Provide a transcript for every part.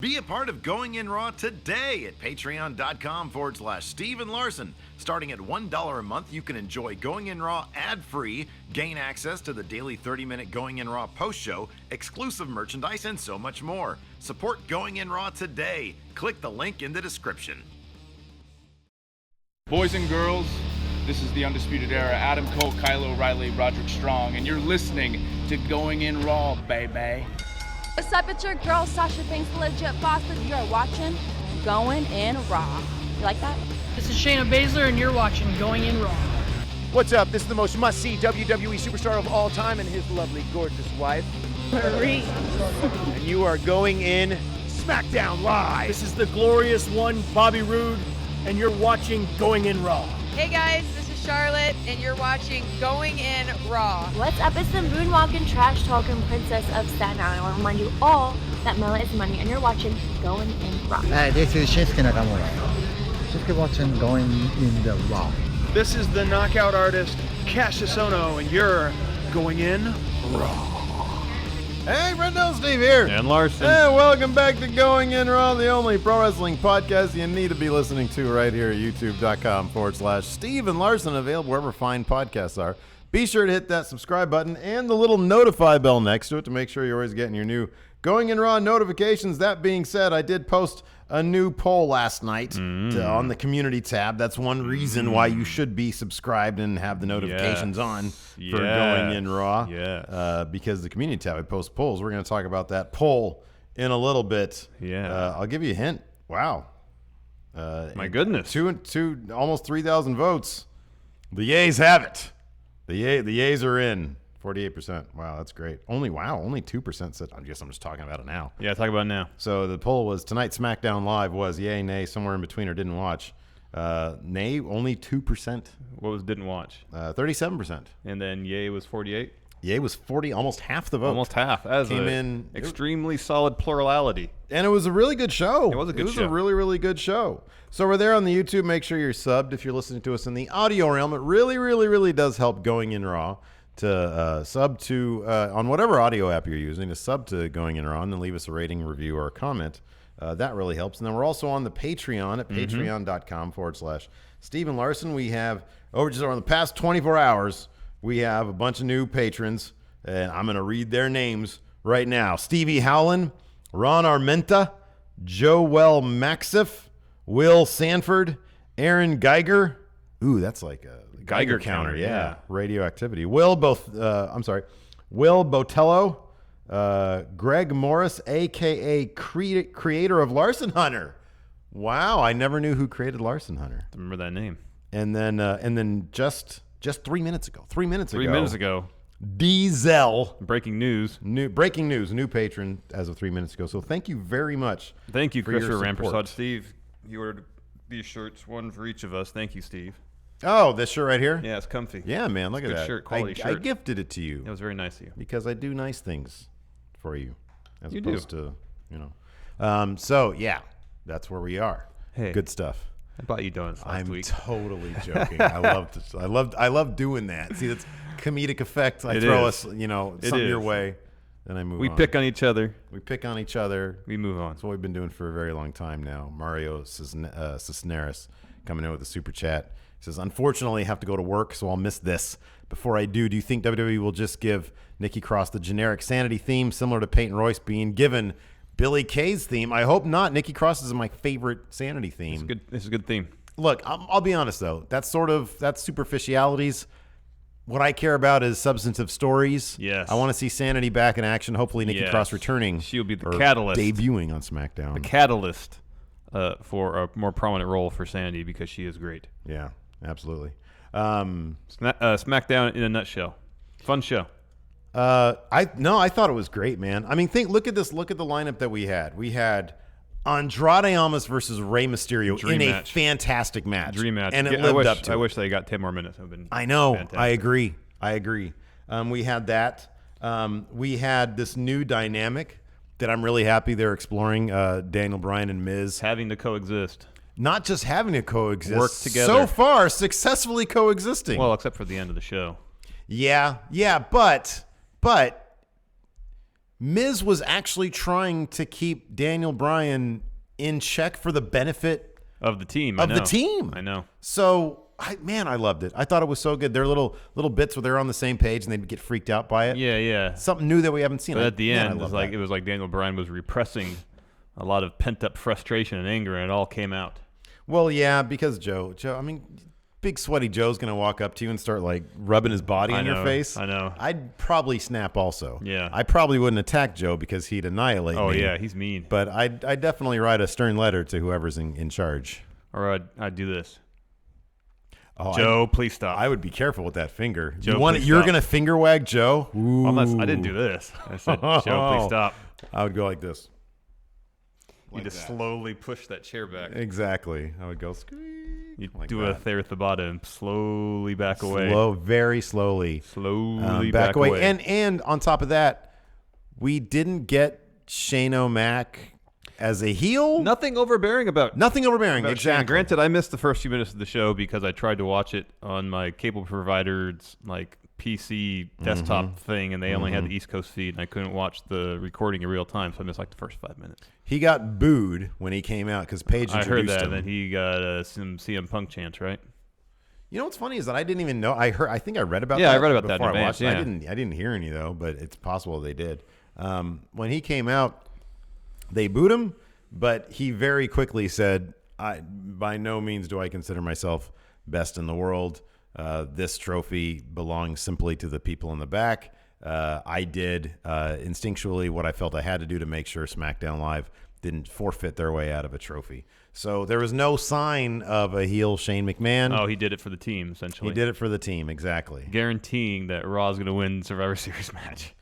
Be a part of Going In Raw today at patreon.com/Steven Larson. Starting at $1 a month, you can enjoy Going In Raw ad-free, gain access to the daily 30-minute Going In Raw post-show, exclusive merchandise, and so much more. Support Going In Raw today. Click the link in the description. Boys and girls, this is the Undisputed Era. Adam Cole, Kyle O'Reilly, Roderick Strong, and you're listening to Going In Raw, baby. What's up, it's your girl, Sasha Banks, the legit boss, and you're watching Going In Raw. You like that? This is Shayna Baszler, and you're watching Going In Raw. What's up? This is the most must-see WWE superstar of all time and his lovely, gorgeous wife, Marie. and you are going in Smackdown Live. This is the glorious one, Bobby Roode, and you're watching Going In Raw. Hey guys, this is Charlotte, and you're watching Going In Raw. What's up? It's the moonwalking, trash-talking princess of Staten Island. I want to remind you all that Mela is money, and you're watching Going In Raw. Hi, this is Shinsuke Nakamura. Shinsuke watching Going In the Raw. This is the knockout artist, Cassius Ohno, and you're Going In Raw. Hey, Brendel Steve here. And Larson. And welcome back to Going In Raw, the only pro wrestling podcast you need to be listening to right here at youtube.com/Steven Larson, available wherever fine podcasts are. Be sure to hit that subscribe button and the little notify bell next to it to make sure you're always getting your new Going In Raw notifications. That being said, I did post a new poll last night on the community tab. That's one reason why you should be subscribed and have the notifications on for Going In Raw. Because the community tab, I post polls. We're going to talk about that poll in a little bit. I'll give you a hint. Wow. My goodness. Two, almost 3,000 votes. The Yays have it. The Yays are in. 48%. Wow, that's great. Only 2% said. I guess I'm just talking about it now. Yeah, talk about it now. So the poll was tonight's SmackDown Live was yay, nay, somewhere in between, or didn't watch. Nay, only 2%. What was didn't watch? 37%. And then yay was 48. Yay was 40, almost half the vote. Almost half. As came in extremely solid plurality. And it was a really good show. It was a good show. It was a really, really good show. So we're there on the YouTube. Make sure you're subbed if you're listening to us in the audio realm. It really, really, really does help Going In Raw to sub to on whatever audio app you're using, to sub to Going In Raw and then leave us a rating, review, or a comment. That really helps. And then we're also on the Patreon at patreon.com/Steven Larson. We have over the past 24 hours, we have a bunch of new patrons, and I'm going to read their names right now. Stevie Howland, Ron Armenta, Joel Maxif, Will Sanford, Aaron Geiger. Ooh, that's like a Geiger counter, yeah. Radioactivity. Will Botello, Greg Morris, a.k.a. creator of Larson Hunter. Wow, I never knew who created Larson Hunter. Remember that name. And then just 3 minutes ago. 3 minutes ago. Diesel. Breaking news. New patron as of 3 minutes ago. So thank you very much. Thank you, Christopher Rampersad. Rampersad. Steve, you ordered these shirts, one for each of us. Thank you, Steve. Oh, this shirt right here? Yeah, it's comfy. Yeah, man, look at that. Shirt, quality shirt. I gifted it to you. It was very nice of you. Because I do nice things for you. As you opposed do. to, So, yeah, that's where we are. Hey. Good stuff. I bought you donuts last week. I'm totally joking. I love doing that. See, that's comedic effect. I throw us, something your way, then I move on. We pick on each other. We move on. That's what we've been doing for a very long time now. Mario Cisneros coming in with a super chat. He says, unfortunately, I have to go to work, so I'll miss this. Before I do you think WWE will just give Nikki Cross the generic Sanity theme, similar to Peyton Royce being given Billy Kay's theme? I hope not. Nikki Cross is my favorite Sanity theme. This is a good theme. Look, I'll be honest, though. That's superficialities. What I care about is substantive stories. Yes. I want to see Sanity back in action. Hopefully Nikki Cross returning. She'll be the catalyst. Debuting on SmackDown. The catalyst for a more prominent role for Sanity because she is great. Yeah, absolutely. SmackDown in a nutshell. Fun show. I thought it was great, man. I mean, look at this. Look at the lineup that we had. We had Andrade Almas versus Rey Mysterio in a fantastic match. Dream match. And it lived up to it. I wish they got 10 more minutes. I know. Fantastic. I agree. We had that. We had this new dynamic that I'm really happy they're exploring, Daniel Bryan and Miz. Having to coexist. Not just having to coexist. Work together. So far, successfully coexisting. Well, except for the end of the show. Yeah, but Miz was actually trying to keep Daniel Bryan in check for the benefit of the team. The team. I know. So, I loved it. I thought it was so good. There are little bits where they're on the same page and they'd get freaked out by it. Yeah. Something new that we haven't seen. But at the end, it was like Daniel Bryan was repressing a lot of pent-up frustration and anger, and it all came out. Well, yeah, because Joe, I mean, big sweaty Joe's going to walk up to you and start, like, rubbing his body in your face. I know. I'd probably snap also. Yeah. I probably wouldn't attack Joe because he'd annihilate me. Oh, yeah, he's mean. But I'd definitely write a stern letter to whoever's in charge. Or I'd do this. Oh, Joe, please stop. I would be careful with that finger. Joe, you're going to finger wag Joe? Ooh. I didn't do this. I said, Joe, please stop. I would go like this. You just slowly push that chair back. Exactly. I would go squeak. You like do that. a Therathabata and slowly back away. Very slowly. Slowly back away. And on top of that, we didn't get Shane O'Mac as a heel. Nothing overbearing about exactly. Shane. Granted, I missed the first few minutes of the show because I tried to watch it on my cable provider's PC desktop thing, and they only had the East Coast feed, and I couldn't watch the recording in real time, so I missed the first 5 minutes. He got booed when he came out because Paige introduced him. I heard that, and then he got some CM Punk chants, right? You know what's funny is that I didn't even know. I think I read about that. Yeah, I read about that before in I advance. watched it. Yeah. I didn't hear any though, but it's possible they did. When he came out, they booed him, but he very quickly said, by no means do I consider myself best in the world. This trophy belongs simply to the people in the back. I did instinctually what I felt I had to do to make sure SmackDown Live didn't forfeit their way out of a trophy. So there was no sign of a heel Shane McMahon. Oh, he did it for the team, essentially. He did it for the team, exactly. Guaranteeing that Raw is going to win the Survivor Series match.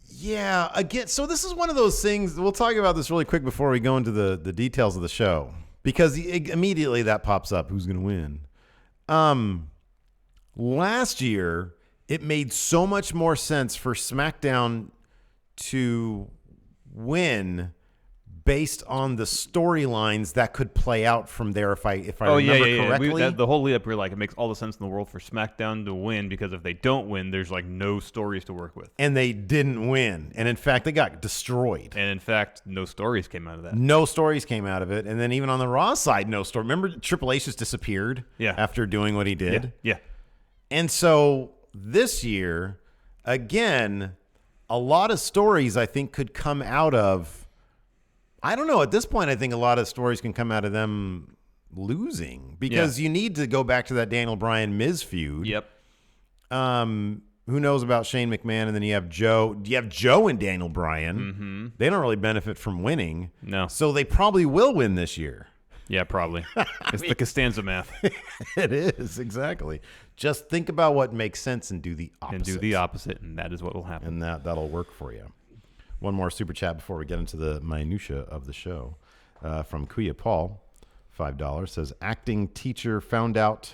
Yeah, again, so this is one of those things. We'll talk about this really quick before we go into the details of the show, because immediately that pops up. Who's going to win? Last year, it made so much more sense for SmackDown to win based on the storylines that could play out from there. If I remember correctly, the whole lead up, we're like, it makes all the sense in the world for SmackDown to win, because if they don't win, there's no stories to work with. And they didn't win, and in fact, they got destroyed. And in fact, no stories came out of that. No stories came out of it, and then even on the Raw side, no story. Remember, Triple H just disappeared. After doing what he did. Yeah. And so this year, again, a lot of stories I think could come out of. I don't know. At this point, I think a lot of stories can come out of them losing, because you need to go back to that Daniel Bryan Miz feud. Yep. Who knows about Shane McMahon? And then you have Joe. You have Joe and Daniel Bryan. Mm-hmm. They don't really benefit from winning. No. So they probably will win this year. Yeah, probably. It's the Costanza math. It is, exactly. Just think about what makes sense and do the opposite. And that is what will happen. And that'll work for you. One more super chat before we get into the minutia of the show. From Kuya Paul, $5, says, acting teacher found out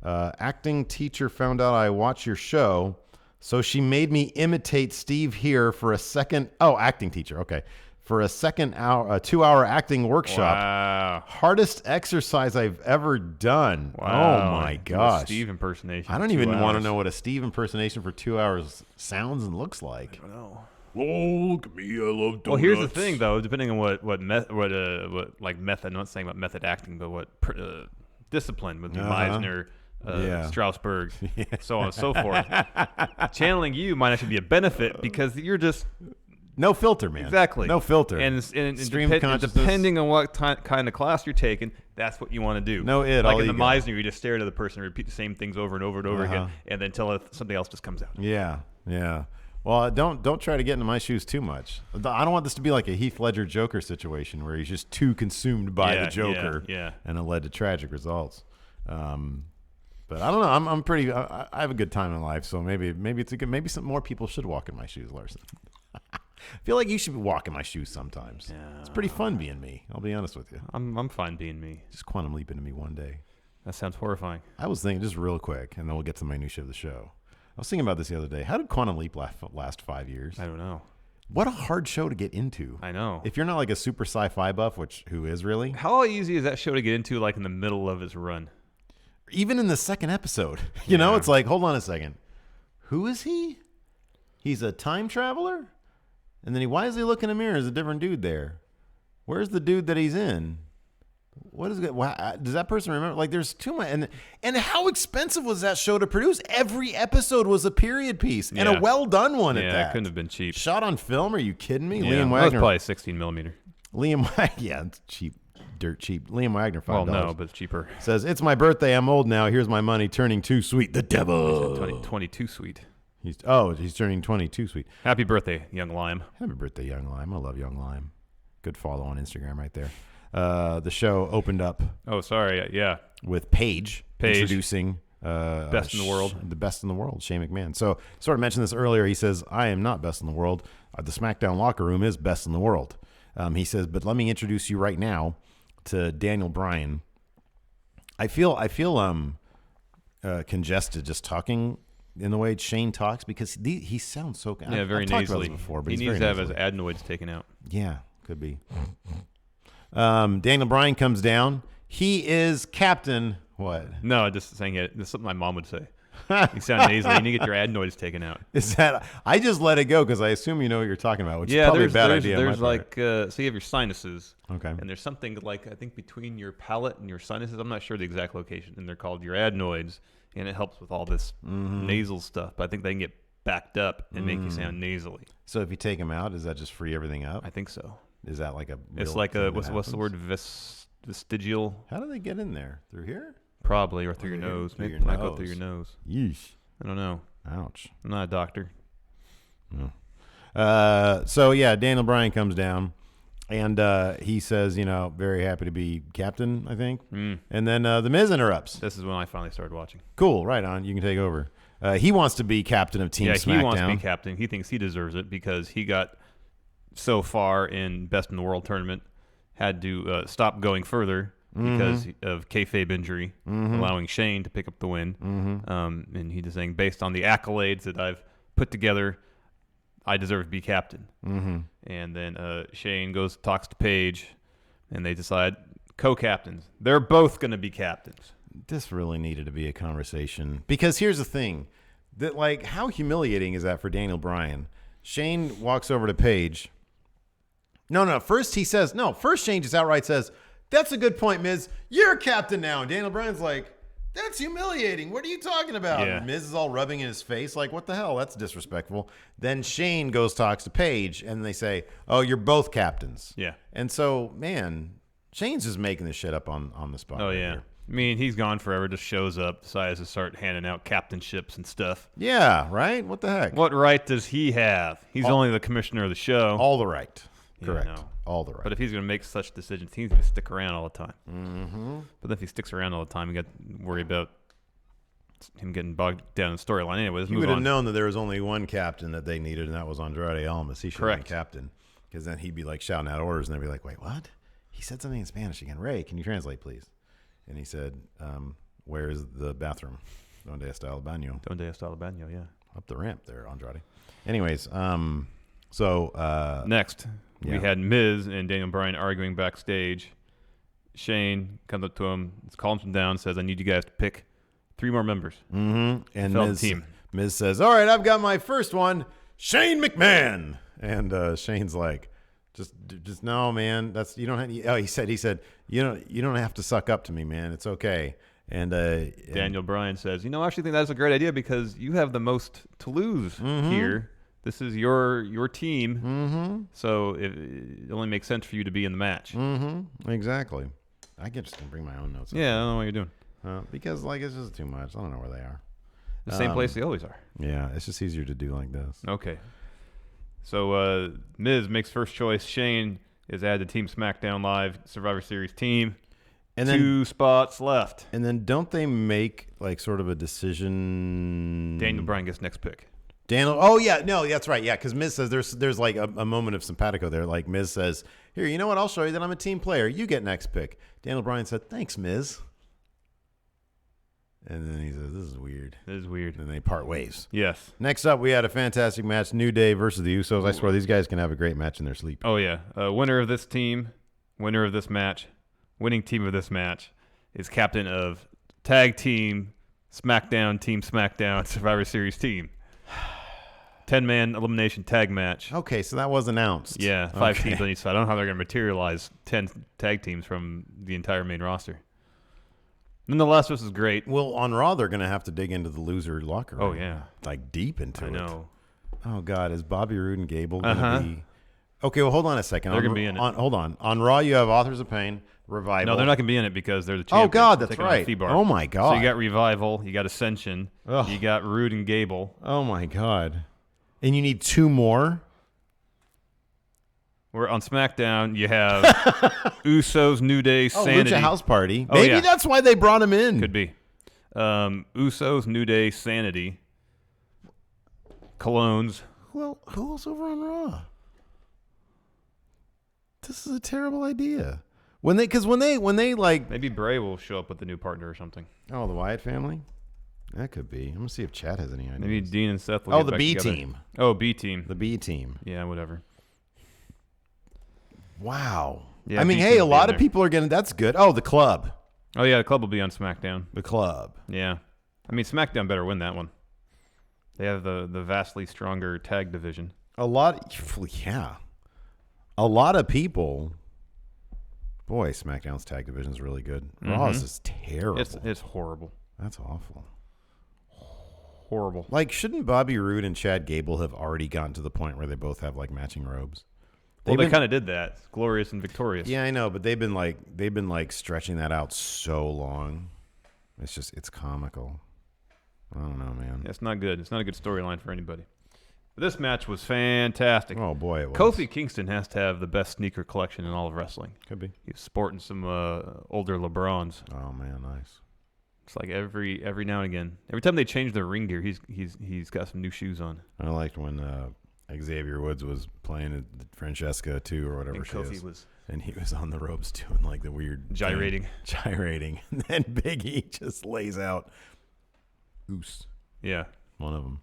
I watch your show, so she made me imitate Steve here for a second. Oh, acting teacher. Okay. For a 2-hour acting workshop. Wow. Hardest exercise I've ever done. Wow. Oh my gosh. Steve impersonation. I don't even want to know what a Steve impersonation for 2 hours sounds and looks like. I don't know. Oh, look at me, I love donuts. Well, here's the thing, though. Depending on what method, I'm not saying about method acting, but what discipline with Meisner, Strasberg, so on and so forth. Channeling you might actually be a benefit, because you're just no filter, man. Exactly, no filter. And stream of consciousness. Depending on what kind of class you're taking, that's what you want to do. No, like in the Meisner, you just stare at the person and repeat the same things over and over and over again, and then until something else just comes out. Yeah. Well, don't try to get into my shoes too much. I don't want this to be like a Heath Ledger Joker situation where he's just too consumed by the Joker, and it led to tragic results. But I don't know. I'm pretty. I have a good time in life, so maybe it's a good. Maybe some more people should walk in my shoes, Larson. I feel like you should walk in my shoes sometimes. Yeah. It's pretty fun being me. I'll be honest with you. I'm fine being me. Just quantum leap into me one day. That sounds horrifying. I was thinking, just real quick, and then we'll get to the minutia of the show. I was thinking about this the other day. How did Quantum Leap last 5 years? I don't know. What a hard show to get into. I know. If you're not like a super sci-fi buff, who is really? How easy is that show to get into, like in the middle of its run? Even in the second episode. You know, it's like, hold on a second. Who is he? He's a time traveler? And then why is he looking in the mirror? There's a different dude there. Where's the dude that he's in? What is it? Does that person remember? Like, there's too much. And how expensive was that show to produce? Every episode was a period piece and a well done one at that. Yeah, it couldn't have been cheap. Shot on film? Are you kidding me? Yeah, Liam Wagner. That was probably 16 millimeter. Liam Wagner, it's cheap, dirt cheap. Liam Wagner, $5. Well, no, but it's cheaper. Says, it's my birthday. I'm old now. Here's my money. Turning too sweet. The devil. 22 sweet. He's turning 22 sweet. Happy birthday, Young Lime. Happy birthday, Young Lime. I love Young Lime. Good follow on Instagram right there. The show opened up. Oh, sorry. Yeah. With Paige. Introducing best in the world. The best in the world, Shane McMahon. So, sort of mentioned this earlier. He says, I am not best in the world. The SmackDown locker room is best in the world. He says, but let me introduce you right now to Daniel Bryan. I feel congested just talking in the way Shane talks because he sounds so good. Yeah, very I've talked about nasally. this before, but he he's needs very to have nasally. his adenoids taken out. Yeah, could be. Daniel Bryan comes down. He is captain. What? No, just saying it. This is something my mom would say. You sound nasally. You need to get your adenoids taken out. Is that? I just let it go because I assume you know what you're talking about, which is probably a bad idea. There's like, so you have your sinuses. Okay. And there's something like, I think between your palate and your sinuses. I'm not sure the exact location. And they're called your adenoids. And it helps with all this nasal stuff. But I think they can get backed up and make you sound nasally. So if you take them out, does that just free everything up? I think so. Is that like a? It's like a what's the word? Vestigial. How do they get in there? Through here? Probably, or through your nose. Through Maybe your might go nose. through your nose. Yeesh. I don't know. Ouch. I'm not a doctor. No. So yeah, Daniel Bryan comes down, and he says, very happy to be captain, I think. And then the Miz interrupts. This is when I finally started watching. Cool, right on. You can take over. He wants to be captain of Team SmackDown. Yeah, he wants to be captain. He thinks he deserves it because he got so far in Best in the World tournament, had to stop going further because of kayfabe injury, allowing Shane to pick up the win. And he's just saying, based on the accolades that I've put together, I deserve to be captain. And then Shane talks to Paige, and they decide co-captains. They're both going to be captains. This really needed to be a conversation because here's the thing, that like how humiliating is that for Daniel Bryan? Shane walks over to Paige. No. First Shane just outright says, "That's a good point, Miz. You're captain now." And Daniel Bryan's like, "That's humiliating. What are you talking about?" Yeah. And Miz is all rubbing in his face like, "What the hell? That's disrespectful." Then Shane talks to Paige, and they say, "Oh, you're both captains." Yeah. And so, man, Shane's just making this shit up on the spot. Oh, right yeah. here. I mean, he's gone forever, just shows up, decides to start handing out captainships and stuff. Yeah, right? What the heck? What right does he have? He's only the commissioner of the show. All the right. Yeah, Correct. no. All the right. But if he's going to make such decisions, he's going to stick around all the time. But if he sticks around all the time, you got to worry about him getting bogged down in the storyline. Anyways, he would have known that there was only one captain that they needed, and that was Andrade Almas. He should have been captain, because then he'd be like shouting out orders, and they'd be like, "Wait, what? He said something in Spanish again. Ray, can you translate, please?" And he said, "Where's the bathroom? Donde está el baño?" Donde está el baño? Yeah. Up the ramp there, Andrade. Anyways, next we had Miz and Daniel Bryan arguing backstage. Shane comes up to him, calms him down, says, "I need you guys to pick 3 more members." And team. Miz says, "All right, I've got my first one, Shane McMahon." And Shane's like, just no, man. That's you don't have. Oh, he said you don't have to suck up to me, man. It's okay. And Daniel Bryan says, I actually think that's a great idea because you have the most to lose here. This is your team, so it only makes sense for you to be in the match. Exactly. I can just bring my own notes. Yeah, I don't know what you're doing. Because it's just too much. I don't know where they are. The same place they always are. Yeah, it's just easier to do like this. Okay. So Miz makes first choice. Shane is added to Team SmackDown Live Survivor Series team. And then 2 spots left. And then don't they make like sort of a decision? Daniel Bryan gets next pick. Oh yeah, no, that's right. Yeah, because Miz says there's like a moment of simpatico there. Like Miz says, "Here, you know what? I'll show you that I'm a team player. You get next pick." Daniel Bryan said, "Thanks, Miz." And then he says, "This is weird. This is weird." And they part ways. Yes. Next up, we had a fantastic match: New Day versus the Usos. I swear these guys can have a great match in their sleep. Oh yeah, winner of this team, winner of this match, winning team of this match is captain of tag team SmackDown Team SmackDown Survivor Series team. 10-man elimination tag match. Okay, so that was announced. Yeah, 5 teams on each side. I don't know how they're going to materialize 10 tag teams from the entire main roster. Nonetheless, this is great. Well, on Raw, they're going to have to dig into the loser locker room. Oh, yeah. Like, deep into it. I know. Oh, God. Is Bobby Roode and Gable going to be... Okay, well, hold on a second. They're going to be in it. Hold on. On Raw, you have Authors of Pain, Revival. No, they're not going to be in it because they're the champions. Oh, God, that's They're right. T-Bar. Oh, my God. So you got Revival, you got Ascension, you got Roode and Gable. Oh, my God. And you need 2 more? Where on SmackDown, you have Usos, New Day, Sanity. Lucha House Party. Maybe that's why they brought him in. Could be. Usos, New Day, Sanity, Colognes. Well, who else over on Raw? This is a terrible idea. When they like, maybe Bray will show up with the new partner or something. Oh, the Wyatt family. That could be. I'm gonna see if Chad has any ideas. Maybe Dean and Seth will get the back B together. team. Oh, B team. The B team. Yeah, whatever. Wow. Yeah, I mean, hey, a lot of people are gonna. That's good. Oh, the club. Oh yeah, the club will be on SmackDown. The club. Yeah, I mean SmackDown better win that one. They have the vastly stronger tag division. A lot of people. Boy, SmackDown's tag division is really good. Raw's is terrible. It's horrible. That's awful. Horrible. Like, shouldn't Bobby Roode and Chad Gable have already gotten to the point where they both have like matching robes? They kind of did that. Glorious and Victorious. Yeah, I know, but they've been like stretching that out so long. It's comical. I don't know, man. It's not good. It's not a good storyline for anybody. But this match was fantastic. Oh boy, it was. Kofi Kingston has to have the best sneaker collection in all of wrestling. Could be. He's sporting some older LeBrons. Oh man, nice. It's like every now and again. Every time they change their ring gear, he's got some new shoes on. I liked when Xavier Woods was playing Francesca too, or whatever she is. And he was on the ropes doing like the weird gyrating. And then Big E just lays out Oos. Yeah. One of them.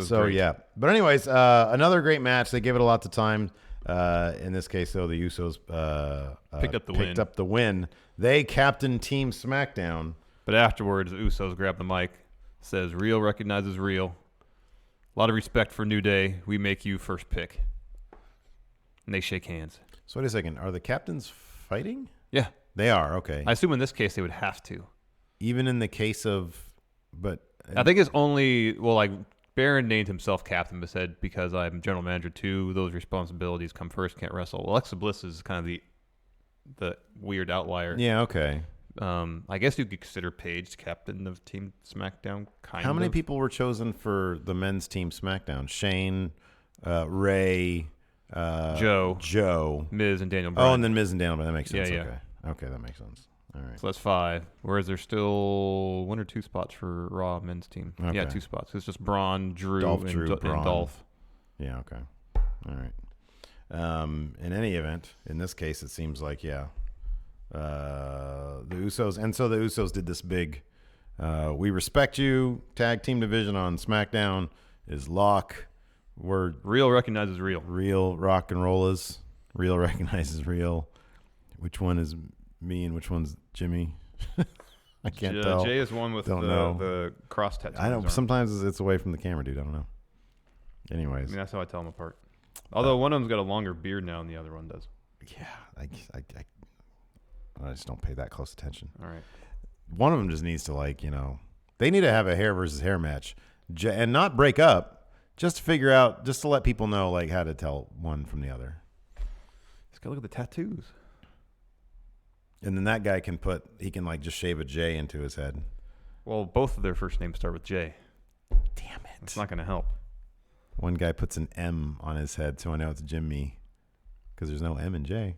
So great. Yeah. But anyways, another great match. They gave it a lot of time. In this case, though, the Usos picked up the win. They captained Team SmackDown. But afterwards, the Usos grab the mic, says, "Real recognizes real. A lot of respect for New Day. We make you first pick." And they shake hands. So wait a second. Are the captains fighting? Yeah. They are, okay. I assume in this case they would have to. Even in the case of... But I think it's only... Well, like, Baron named himself captain, but said, because I'm general manager too, those responsibilities come first, can't wrestle. Alexa Bliss is kind of the weird outlier. Yeah, okay. I guess you could consider Paige captain of Team SmackDown, How many people were chosen for the men's Team SmackDown? Shane, Ray... Joe, Miz, and Daniel Bryan. Oh, and then Miz and Daniel Bryan. That makes sense. Yeah. Okay, that makes sense. All right. So that's 5. Whereas there's still 1 or 2 spots for Raw men's team. Okay. Yeah, 2 spots. It's just Braun, Drew, Braun. and Dolph. Yeah, okay. All right. In any event, in this case, it seems like, the Usos. And so the Usos did this big, we respect you, tag team division on SmackDown is lock. We're real recognizes real. Real rock and rollers. Real recognizes real. Which one is me and which one's Jimmy? I can't tell. Jay is one with the cross tattoo. I know. Sometimes it's away from the camera, dude. I don't know. Anyways. I mean, that's how I tell them apart. Although one of them's got a longer beard now than the other one does. Yeah. I just don't pay that close attention. All right. One of them just needs to they need to have a hair versus hair match and not break up. Just to figure out, just to let people know, how to tell one from the other. Just gotta look at the tattoos. And then that guy can just shave a J into his head. Well, both of their first names start with J. Damn it. It's not gonna help. One guy puts an M on his head, so I know it's Jimmy, because there's no M in J.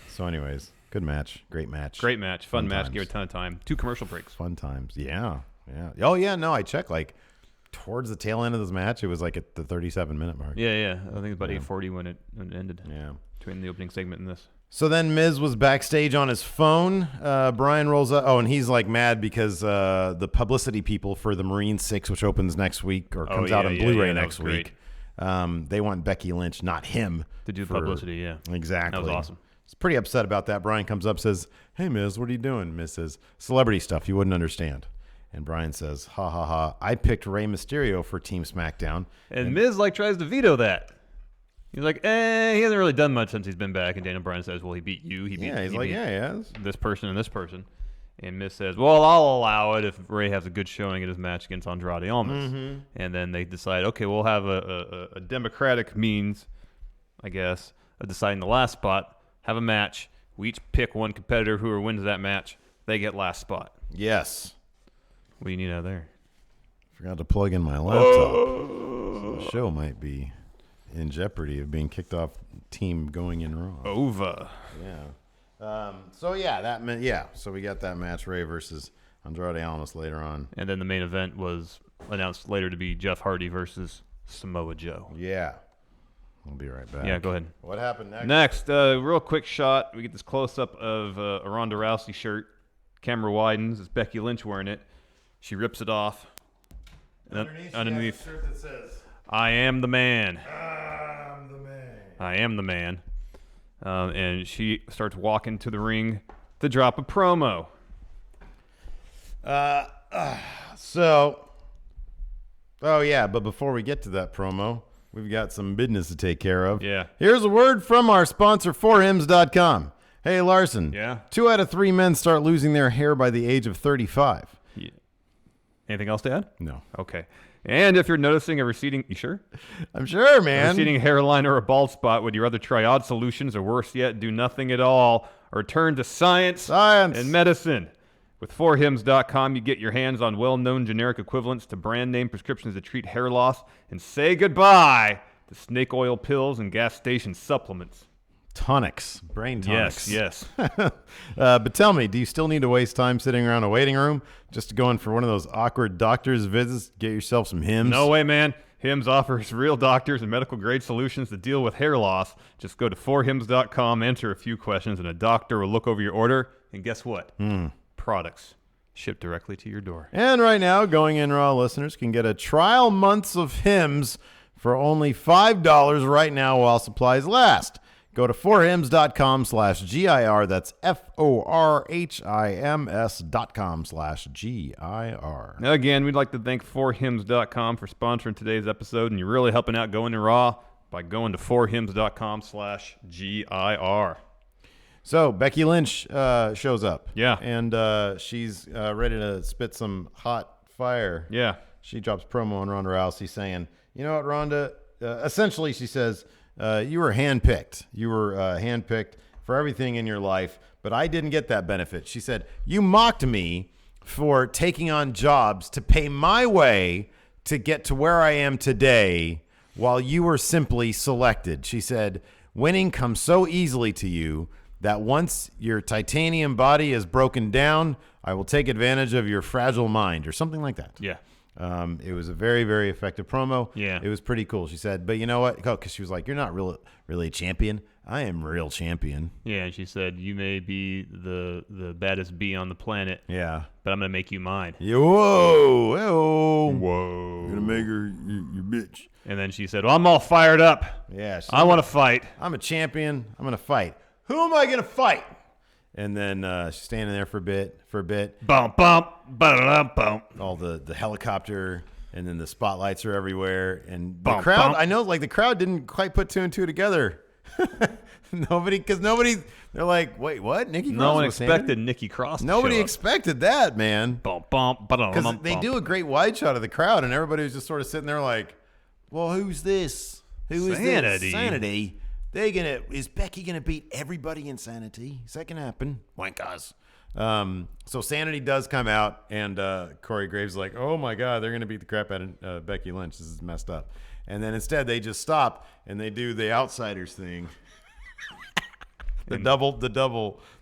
So anyways, good match. Great match. Great match. Fun match. Times. Gave it a ton of time. 2 commercial breaks. Fun times. Yeah. Oh, yeah, no, I checked, towards the tail end of this match, it was at the 37-minute mark. Yeah. I think it was about 8:40 when it ended. Yeah. Between the opening segment and this. So then Miz was backstage on his phone. Bryan rolls up. Oh, and he's mad because the publicity people for the Marine 6, which opens next week or comes out on Blu-ray next week, they want Becky Lynch, not him. To do publicity, yeah. Exactly. That was awesome. He's pretty upset about that. Bryan comes up, says, "Hey, Miz, what are you doing?" Miz says, "Celebrity stuff. You wouldn't understand." And Bryan says, ha, ha, ha, I picked Rey Mysterio for Team SmackDown. And Miz tries to veto that. He's like, he hasn't really done much since he's been back. And Daniel Bryan says, well, he beat you. He beat he has. This person and this person. And Miz says, well, I'll allow it if Rey has a good showing at his match against Andrade Almas. Mm-hmm. And then they decide, okay, we'll have a democratic means, I guess, of deciding the last spot. Have a match. We each pick one competitor. Whoever wins that match, they get last spot. Yes. What do you need out of there? Forgot to plug in my laptop. So the show might be in jeopardy of being kicked off Team Going In Raw. Over. Yeah. So we got that match, Rey versus Andrade Almas later on. And then the main event was announced later to be Jeff Hardy versus Samoa Joe. Yeah. We'll be right back. Yeah, go ahead. What happened next? Next, real quick shot. We get this close-up of a Ronda Rousey shirt. Camera widens. It's Becky Lynch wearing it. She rips it off. Underneath, she has a shirt that says, I am the man. I'm the man. I am the man. And she starts walking to the ring to drop a promo. But before we get to that promo, we've got some business to take care of. Yeah. Here's a word from our sponsor, forhims.com. Hey, Larson. Yeah? 2 out of 3 men start losing their hair by the age of 35. Yeah. Anything else to add? No. Okay. And if you're noticing a receding, you sure? I'm sure, man. A receding hairline or a bald spot, would you rather try odd solutions or worse yet, do nothing at all, or turn to science and medicine? With forhims.com, you get your hands on well-known generic equivalents to brand name prescriptions to treat hair loss and say goodbye to snake oil pills and gas station supplements. Tonics. Brain tonics. Yes. But tell me, do you still need to waste time sitting around a waiting room just to go in for one of those awkward doctor's visits? Get yourself some Hims? No way, man. Hims offers real doctors and medical-grade solutions to deal with hair loss. Just go to forhims.com, answer a few questions, and a doctor will look over your order. And guess what? Products shipped directly to your door. And right now, Going In Raw listeners can get a trial months of Hims for only $5 right now while supplies last. Go to forhims.com/GIR. That's forhims.com/GIR. Again, we'd like to thank forhims.com for sponsoring today's episode, and you're really helping out Going In Raw by going to forhims.com/GIR. So Becky Lynch shows up. Yeah. And she's ready to spit some hot fire. Yeah. She drops promo on Ronda Rousey saying, you know what, Ronda? Essentially, she says, you were handpicked. You were handpicked for everything in your life, but I didn't get that benefit. She said, you mocked me for taking on jobs to pay my way to get to where I am today while you were simply selected. She said, winning comes so easily to you that once your titanium body is broken down, I will take advantage of your fragile mind, or something like that. Yeah. It was a very, very effective promo. Yeah. It was pretty cool. She said, but you know what? Because she was like, you're not really a champion. I am real champion. Yeah, and she said, you may be the baddest bee on the planet. Yeah. But I'm going to make you mine. Whoa. Whoa. You're going to make her your bitch. And then she said, well, I'm all fired up. Yeah. I want to fight. I'm a champion. I'm going to fight. Who am I going to fight? And then she's standing there for a bit. Bump, bump, ba-da-dum, bump. All the helicopter, and then the spotlights are everywhere. And the Bump, crowd, bump. I know, like the crowd didn't quite put 2 and 2 together. Nobody, they're like, wait, what? Nikki Cross? No one expected Nikki Cross to Nobody show up. expected that, man. Bump, bump, ba-da-dum, Because bump. they do a great wide shot of the crowd, and everybody was just sort of sitting there like, well, who's this? Who is this? Sanity. Is Becky gonna beat everybody in Sanity? Is that gonna happen? Wankers. So Sanity does come out, and Corey Graves is like, oh my God, they're gonna beat the crap out of Becky Lynch. This is messed up. And then instead they just stop and they do the Outsiders thing. the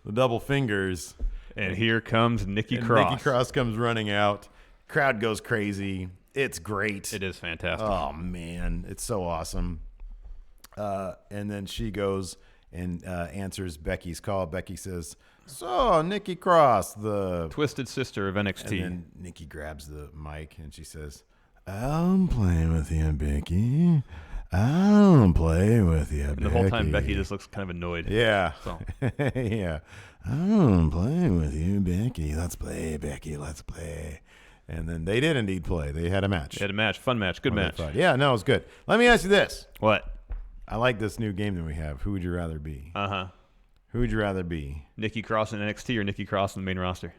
double fingers. And here comes Nikki Cross. Nikki Cross comes running out. Crowd goes crazy. It's great. It is fantastic. Oh man, it's so awesome. And then she goes and answers Becky's call. Becky says, so Nikki Cross, the twisted sister of NXT. And then Nikki grabs the mic and she says, I'm playing with you, Becky. I'll play with you, Becky. The whole time Becky just looks kind of annoyed. Yeah. So. Yeah. I'm playing with you, Becky. Let's play, Becky. Let's play. And then they did indeed play. They had a match. They had a match. Fun match. Good match. Yeah, no, it was good. Let me ask you this. What? I like this new game that we have. Who would you rather be? Who would you rather be? Nikki Cross in NXT or Nikki Cross in the main roster?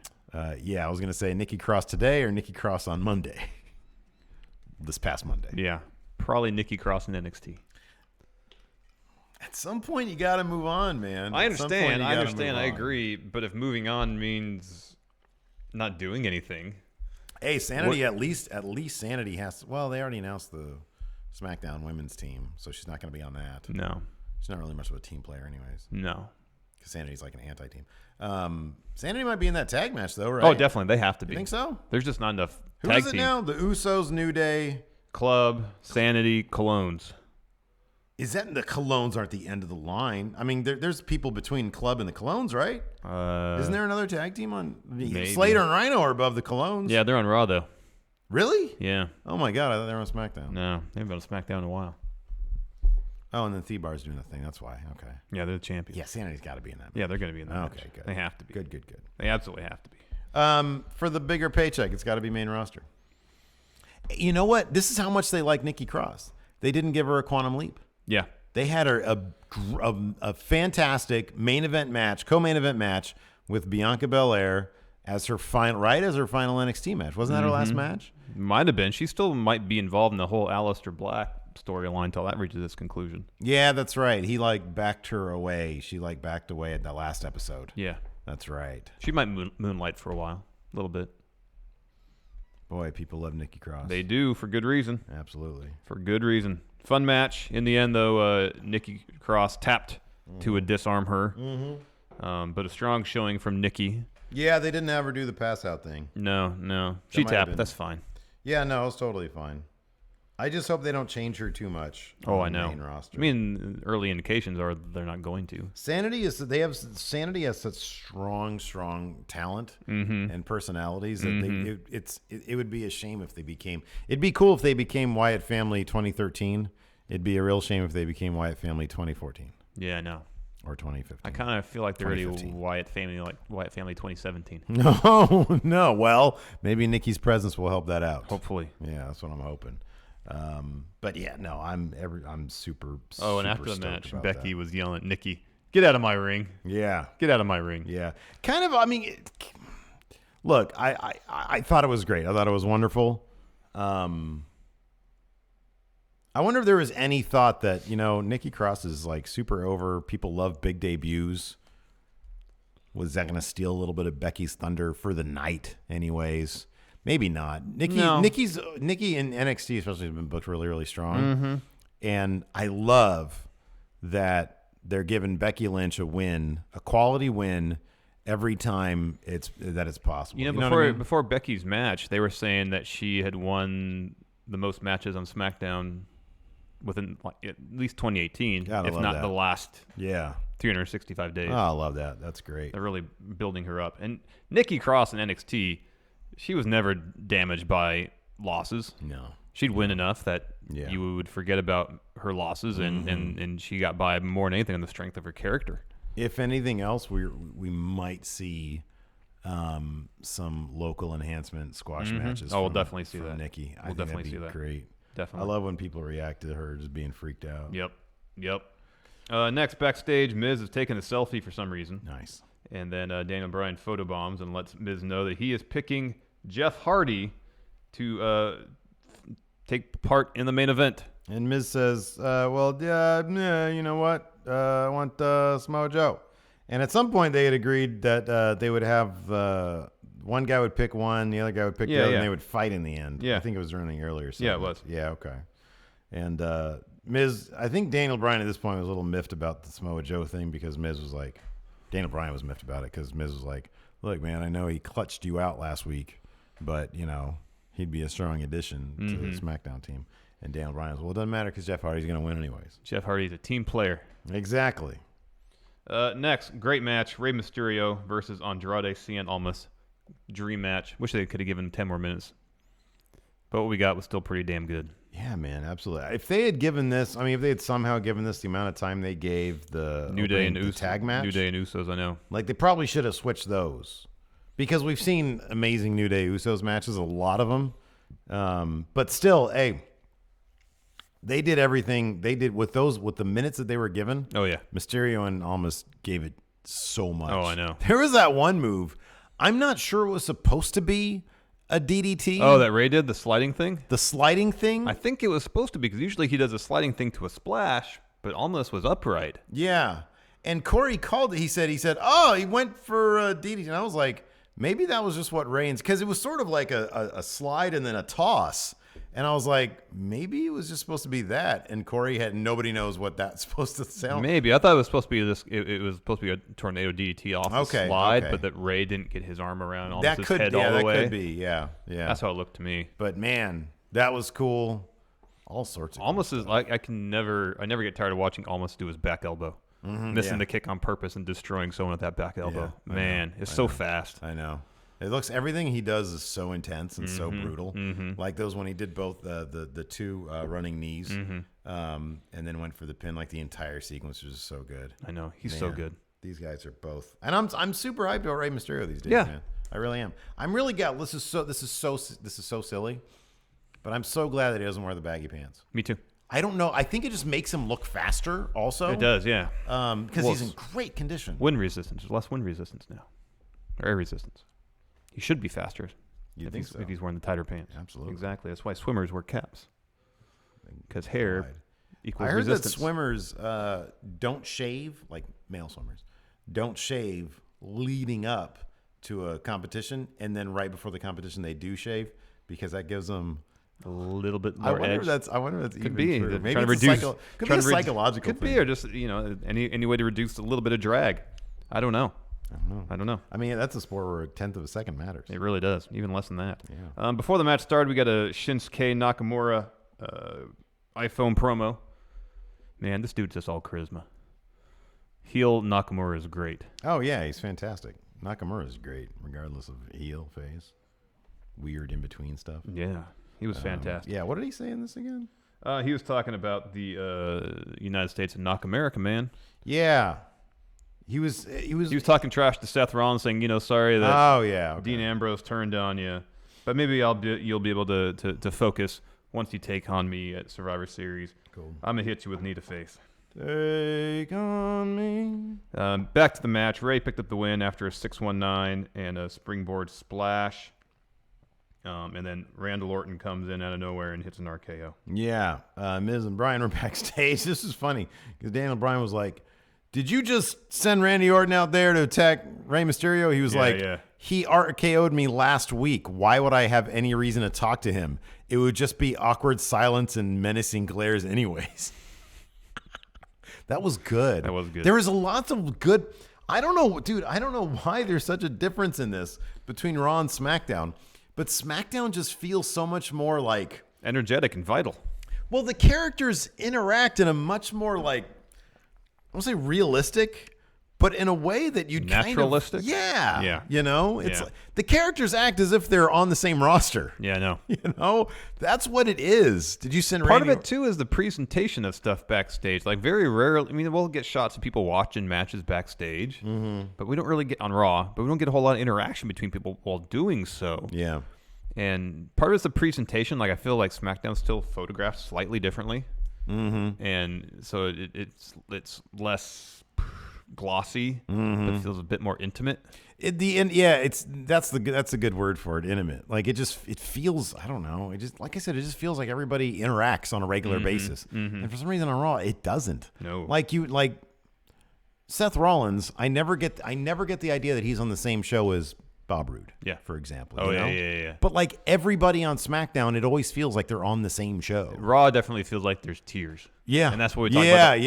Yeah, I was going to say Nikki Cross today or Nikki Cross on Monday. This past Monday. Yeah, probably Nikki Cross in NXT. At some point, you got to move on, man. I understand. I agree. But if moving on means not doing anything. Hey, Sanity, at least Sanity has to, well, they already announced the SmackDown women's team, so she's not going to be on that. No. She's not really much of a team player anyways. No. Because Sanity's like an anti-team. Sanity might be in that tag match, though, right? Oh, definitely. They have to be. You think so? There's just not enough Who tag is it teams. now? The Usos, New Day. Club, Sanity, Colognes. Is that the Colognes aren't the end of the line? I mean, there's people between Club and the Colognes, right? Isn't there another tag team on? Maybe. Slater and Rhino are above the Colognes. Yeah, they're on Raw, though. Really? Yeah. Oh, my God. I thought they were on SmackDown. No, they haven't been on SmackDown in a while. Oh, and then T-Bar's doing the thing. That's why. Okay. Yeah, they're the champions. Yeah, Sanity's got to be in that. Yeah, they're going to be in that match. Okay, good. They have to be. Good. They absolutely have to be. For the bigger paycheck, it's got to be main roster. You know what? This is how much they like Nikki Cross. They didn't give her a quantum leap. Yeah. They had her a fantastic main event match, co-main event match with Bianca Belair as her final NXT match. Wasn't that her last match? Might have been. She still might be involved in the whole Aleister Black storyline until that reaches its conclusion. Yeah, that's right. He backed her away. She backed away at the last episode. Yeah. That's right. She might moonlight for a while. A little bit. Boy, people love Nikki Cross. They do, for good reason. Absolutely. For good reason. Fun match. In the end, though, Nikki Cross tapped to disarm her. But a strong showing from Nikki. Yeah, they didn't have her do the pass-out thing. No. She tapped. That's fine. Yeah, no, it's totally fine. I just hope they don't change her too much. Oh, I know. Main roster. I mean, early indications are they're not going to. Sanity has such strong talent and personalities that it would be a shame if they became. It'd be cool if they became Wyatt Family 2013. It'd be a real shame if they became Wyatt Family 2014. Yeah, I know. Or 2015. I kind of feel like they're already Wyatt Family 2017. No. Well, maybe Nikki's presence will help that out. Hopefully. Yeah, that's what I'm hoping. But yeah, no, I'm super. Oh, and after the match, Becky was yelling at Nikki, "Get out of my ring!" Yeah, get out of my ring. Yeah, kind of. I mean, look, I thought it was great. I thought it was wonderful. I wonder if there was any thought that Nikki Cross is super over. People love big debuts. Was that going to steal a little bit of Becky's thunder for the night, anyways? Maybe not. Nikki in NXT especially has been booked really, really strong. And I love that they're giving Becky Lynch a win, a quality win, every time it's possible. Before Becky's match, they were saying that she had won the most matches on SmackDown within at least 2018, if not the last 365 days. Oh, I love that. That's great. They're really building her up. And Nikki Cross in NXT, she was never damaged by losses. No. She'd win enough that you would forget about her losses, and she got by more than anything on the strength of her character. If anything else, we might see some local enhancement squash matches. We'll definitely see that. Nikki. We'll definitely see that. Great. Definitely. I love when people react to her just being freaked out. Yep. Next, backstage, Miz is taking a selfie for some reason. Nice. And then Daniel Bryan photobombs and lets Miz know that he is picking Jeff Hardy to take part in the main event. And Miz says, you know what? I want Samoa Joe. And at some point they had agreed that they would have one guy would pick one, the other guy would pick the other, and they would fight in the end. Yeah. I think it was during the earlier segment. Yeah, it was. Yeah, okay. And Miz, I think Daniel Bryan at this point was a little miffed about the Samoa Joe thing because Miz was like, Daniel Bryan was miffed about it because Miz was like, look, man, I know he clutched you out last week, but, he'd be a strong addition to the SmackDown team. And Daniel Bryan was, well, it doesn't matter because Jeff Hardy's going to win anyways. Jeff Hardy's a team player. Exactly. Next, great match, Rey Mysterio versus Andrade Cien Almas. Dream match. Wish they could have given him 10 more minutes. But what we got was still pretty damn good. Yeah, man, absolutely. If they had given this, if they had somehow given this the amount of time they gave the New Day and the tag match. New Day and Usos, I know. They probably should have switched those. because we've seen amazing New Day Usos matches, a lot of them. But still, hey, they did everything they did with the minutes that they were given. Oh yeah, Mysterio and Almas gave it so much. Oh, I know. There was that one move. I'm not sure it was supposed to be a DDT. Oh, that Rey did, the sliding thing? The sliding thing? I think it was supposed to be, because usually he does a sliding thing to a splash, but Almas was upright. Yeah. And Corey called it. He said, oh, he went for a DDT. And I was like, maybe that was just what Reigns, because it was sort of like a slide and then a toss. And I was like, maybe it was just supposed to be that. And Corey nobody knows what that's supposed to sound. Maybe. I thought it was supposed to be this. It was supposed to be a tornado DDT off the slide, but that Rey didn't get his arm around Almas' head all the way. That could be. Yeah. That's how it looked to me. But man, that was cool. All sorts of Almas is like, I never get tired of watching Almas do his back elbow. Missing the kick on purpose and destroying someone with that back elbow. Yeah, man, it's so fast. I know. Everything he does is so intense and so brutal. Like those when he did both the two running knees, and then went for the pin. Like the entire sequence was just so good. I know, he's so good. These guys are both, and I'm super hyped about Rey Mysterio these days. Yeah, man. I really am. I'm really glad. This is so silly, but I'm so glad that he doesn't wear the baggy pants. Me too. I don't know. I think it just makes him look faster. Also, it does. Yeah, because he's in great condition. Wind resistance. There's less wind resistance now, or air resistance. He should be faster if he's wearing the tighter pants. Absolutely. Exactly. That's why swimmers wear caps. Because hair equals resistance. I heard that swimmers don't shave, like male swimmers, don't shave leading up to a competition, and then right before the competition they do shave, because that gives them a little bit more edge. I wonder if that's could even be. true. Maybe Trying it's to reduce, could be a psychological could thing. be, or just any way to reduce a little bit of drag. I don't know. I don't know. I mean, that's a sport where a tenth of a second matters. It really does, even less than that. Yeah. Before the match started, we got a Shinsuke Nakamura iPhone promo. Man, this dude's just all charisma. Heel Nakamura is great. Oh, yeah, he's fantastic. Nakamura is great, regardless of heel, face, weird in-between stuff. Yeah, he was fantastic. Yeah, what did he say in this again? He was talking about the United States and Knock America, man. Yeah. He was talking trash to Seth Rollins, saying, sorry that okay. Dean Ambrose turned on you, but maybe you'll be able to focus once you take on me at Survivor Series. Cool. I'm gonna hit you with knee to face. Take on me. Back to the match. Rey picked up the win after a 619 and a springboard splash. And then Randall Orton comes in out of nowhere and hits an RKO. Yeah. Miz and Bryan were backstage. This is funny because Daniel Bryan was like, did you just send Randy Orton out there to attack Rey Mysterio? He was he RKO'd me last week. Why would I have any reason to talk to him? It would just be awkward silence and menacing glares anyways. That was good. That was good. There was a lot of good. I don't know, dude. I don't know why there's such a difference in this between Raw and SmackDown. But SmackDown just feels so much more like energetic and vital. Well, the characters interact in a much more like, I won't say realistic, but in a way that you'd naturalistic. Yeah. It's like, the characters act as if they're on the same roster. Yeah, I know. That's what it is. Did you send part of it too is the presentation of stuff backstage. Like very rarely, I mean, we'll get shots of people watching matches backstage, but we don't really get on Raw. But we don't get a whole lot of interaction between people while doing so. Yeah. And part of it's the presentation. Like I feel like SmackDown still photographed slightly differently, and so it's less glossy, but it feels a bit more intimate. That's a good word for it. Intimate. Like it feels. I don't know. It just, like I said, it just feels like everybody interacts on a regular basis, and for some reason on Raw it doesn't. No. Like Seth Rollins. I never get the idea that he's on the same show as Bob Roode, for example. Oh, yeah. But like everybody on SmackDown, it always feels like they're on the same show. Raw definitely feels like there's tiers. Yeah. And that's what we talk about.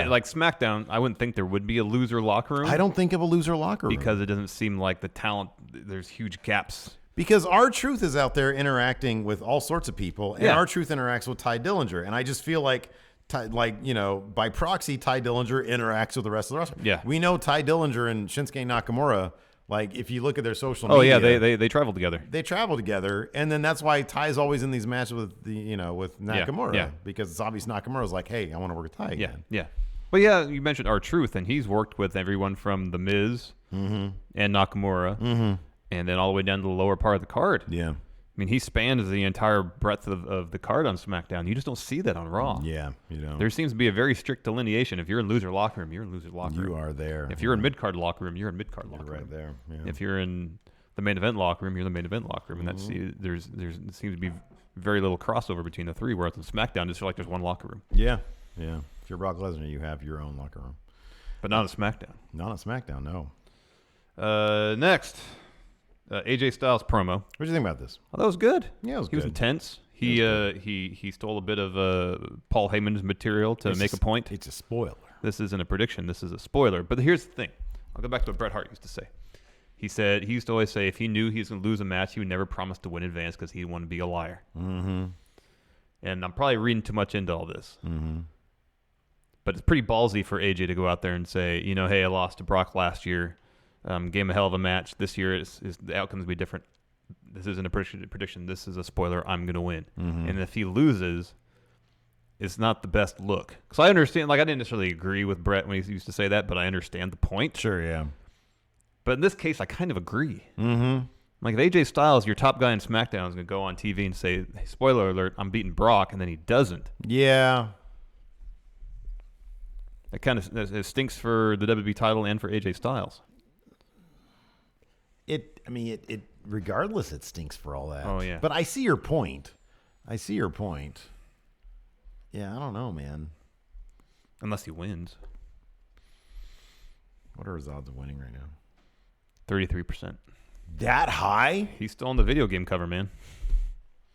Like SmackDown, I wouldn't think there would be a loser locker room. I don't think of a loser locker room. Because it doesn't seem like the talent, there's huge gaps. Because R-Truth is out there interacting with all sorts of people, and R-Truth interacts with Ty Dillinger. And I just feel like by proxy, Ty Dillinger interacts with the rest of the roster. Yeah. We know Ty Dillinger and Shinsuke Nakamura. Like, if you look at their social media... Oh, yeah, they travel together. They travel together, and then that's why Ty's always in these matches with with Nakamura, because it's obvious Nakamura's like, hey, I want to work with Ty again. Yeah. But yeah, you mentioned R-Truth, and he's worked with everyone from The Miz and Nakamura and then all the way down to the lower part of the card. Yeah. I mean, he spans the entire breadth of the card on SmackDown. You just don't see that on Raw. Yeah, you don't. There seems to be a very strict delineation. If you're in loser locker room, you're in loser locker room. You are there. If you're in mid-card locker room, you're in mid-card locker room. Right there. Yeah. If you're in the main event locker room, you're in the main event locker room. And that's there seems to be very little crossover between the three, whereas on SmackDown, just feel like there's one locker room. Yeah, yeah. If you're Brock Lesnar, you have your own locker room. But not on SmackDown. Not on SmackDown, no. Next, AJ Styles promo. What do you think about this? Oh, that was good. Yeah, it was He good. was intense. He stole a bit of Paul Heyman's material to make a point. It's a spoiler. This isn't a prediction. This is a spoiler. But here's the thing. I'll go back to what Bret Hart used to say. He used to always say if he knew he was going to lose a match, he would never promise to win in advance because he'd want to be a liar. Mm-hmm. And I'm probably reading too much into all this. Mm-hmm. But it's pretty ballsy for AJ to go out there and say, hey, I lost to Brock last year. Gave him a hell of a match. This year, the outcome's going to be different. This isn't a prediction. This is a spoiler. I'm going to win. Mm-hmm. And if he loses, it's not the best look. Because I understand, I didn't necessarily agree with Bret when he used to say that, but I understand the point. Sure, yeah. But in this case, I kind of agree. Mm-hmm. Like, if AJ Styles, your top guy in SmackDown, is going to go on TV and say, hey, spoiler alert, I'm beating Brock, and then he doesn't. Yeah. It kind of stinks for the WWE title and for AJ Styles. It regardless, it stinks for all that. Oh, yeah. But I see your point. Yeah, I don't know, man. Unless he wins. What are his odds of winning right now? 33%. That high? He's still on the video game cover, man.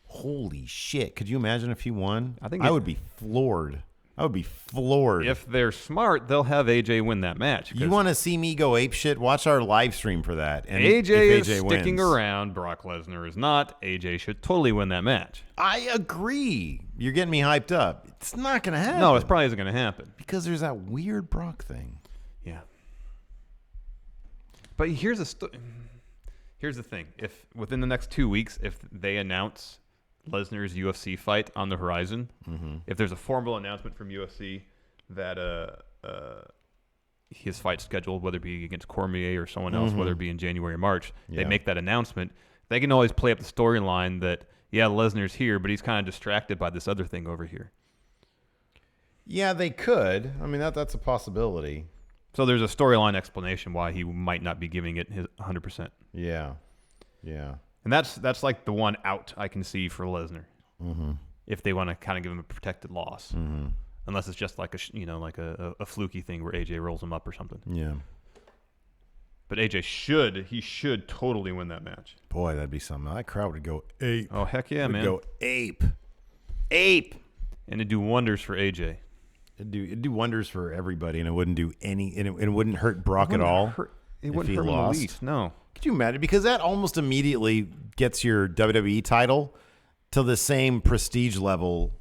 Holy shit. Could you imagine if he won? I would be floored. I would be floored. If they're smart, they'll have AJ win that match. You want to see me go ape shit? Watch our live stream for that. And AJ if is AJ sticking wins, around. Brock Lesnar is not. AJ should totally win that match. I agree. You're getting me hyped up. It's not going to happen. No, it probably isn't going to happen. Because there's that weird Brock thing. Yeah. But here's the thing. If within the next 2 weeks, if they announce Lesnar's UFC fight on the horizon, if there's a formal announcement from UFC that his fight scheduled, whether it be against Cormier or someone else, whether it be in January or March, they make that announcement, they can always play up the storyline that, yeah, Lesnar's here, but he's kind of distracted by this other thing over here. Yeah, they could. I mean, that's a possibility. So there's a storyline explanation why he might not be giving it his 100%. Yeah. And that's like the one out I can see for Lesnar, if they want to kind of give him a protected loss, unless it's just like a fluky thing where AJ rolls him up or something. Yeah. But AJ should totally win that match. Boy, that'd be something. That crowd would go ape. Oh heck yeah, man! Go ape, and it'd do wonders for AJ. It'd do wonders for everybody, and it wouldn't do it wouldn't hurt Brock at all. It wouldn't hurt him in the least. No. Could you imagine? Because that almost immediately gets your WWE title to the same prestige level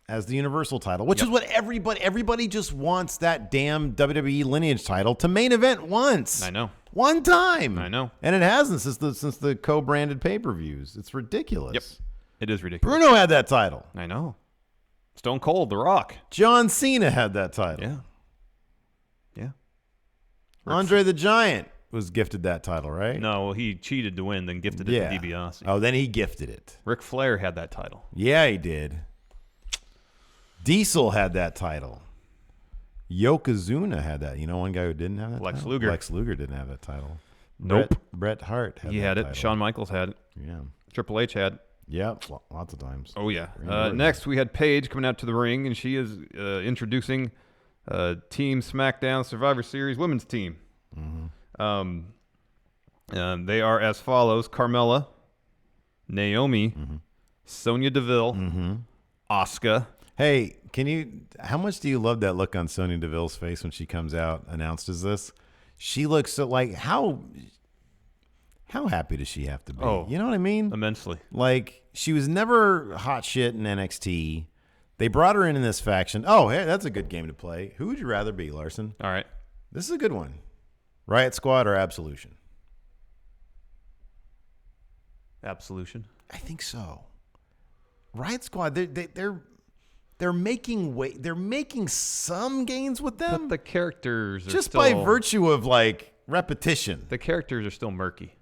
as the Universal title, which is what everybody just wants that damn WWE lineage title to main event once. I know. One time. I know. And it hasn't since the co-branded pay-per-views. It's ridiculous. Yep. It is ridiculous. Bruno had that title. I know. Stone Cold, The Rock. John Cena had that title. Yeah. Andre the Giant was gifted that title, right? No, well, he cheated to win, then gifted it to DiBiase. Oh, then he gifted it. Ric Flair had that title. Yeah, he did. Diesel had that title. Yokozuna had that. You know one guy who didn't have that Lex title? Luger. Lex Luger didn't have that title. Nope. Bret Hart had He that had it. title. Shawn Michaels had it. Yeah. Triple H had it. Yeah, lots of times. Oh, yeah. Next, we had Paige coming out to the ring, and she is introducing Team SmackDown Survivor Series women's team. They are as follows: Carmella, Naomi, Sonya Deville, Asuka. Hey, how much do you love that look on Sonya Deville's face when she comes out announced as this? She looks so like, how happy does she have to be? Oh, you know what I mean? Immensely. Like, she was never hot shit in NXT. They brought her in this faction. Oh, hey, that's a good game to play. Who would you rather be, Larson? All right. This is a good one. Riot Squad or Absolution? Absolution. I think so. Riot Squad, they're making some gains with them. But the characters are just still, by virtue of like repetition. The characters are still murky.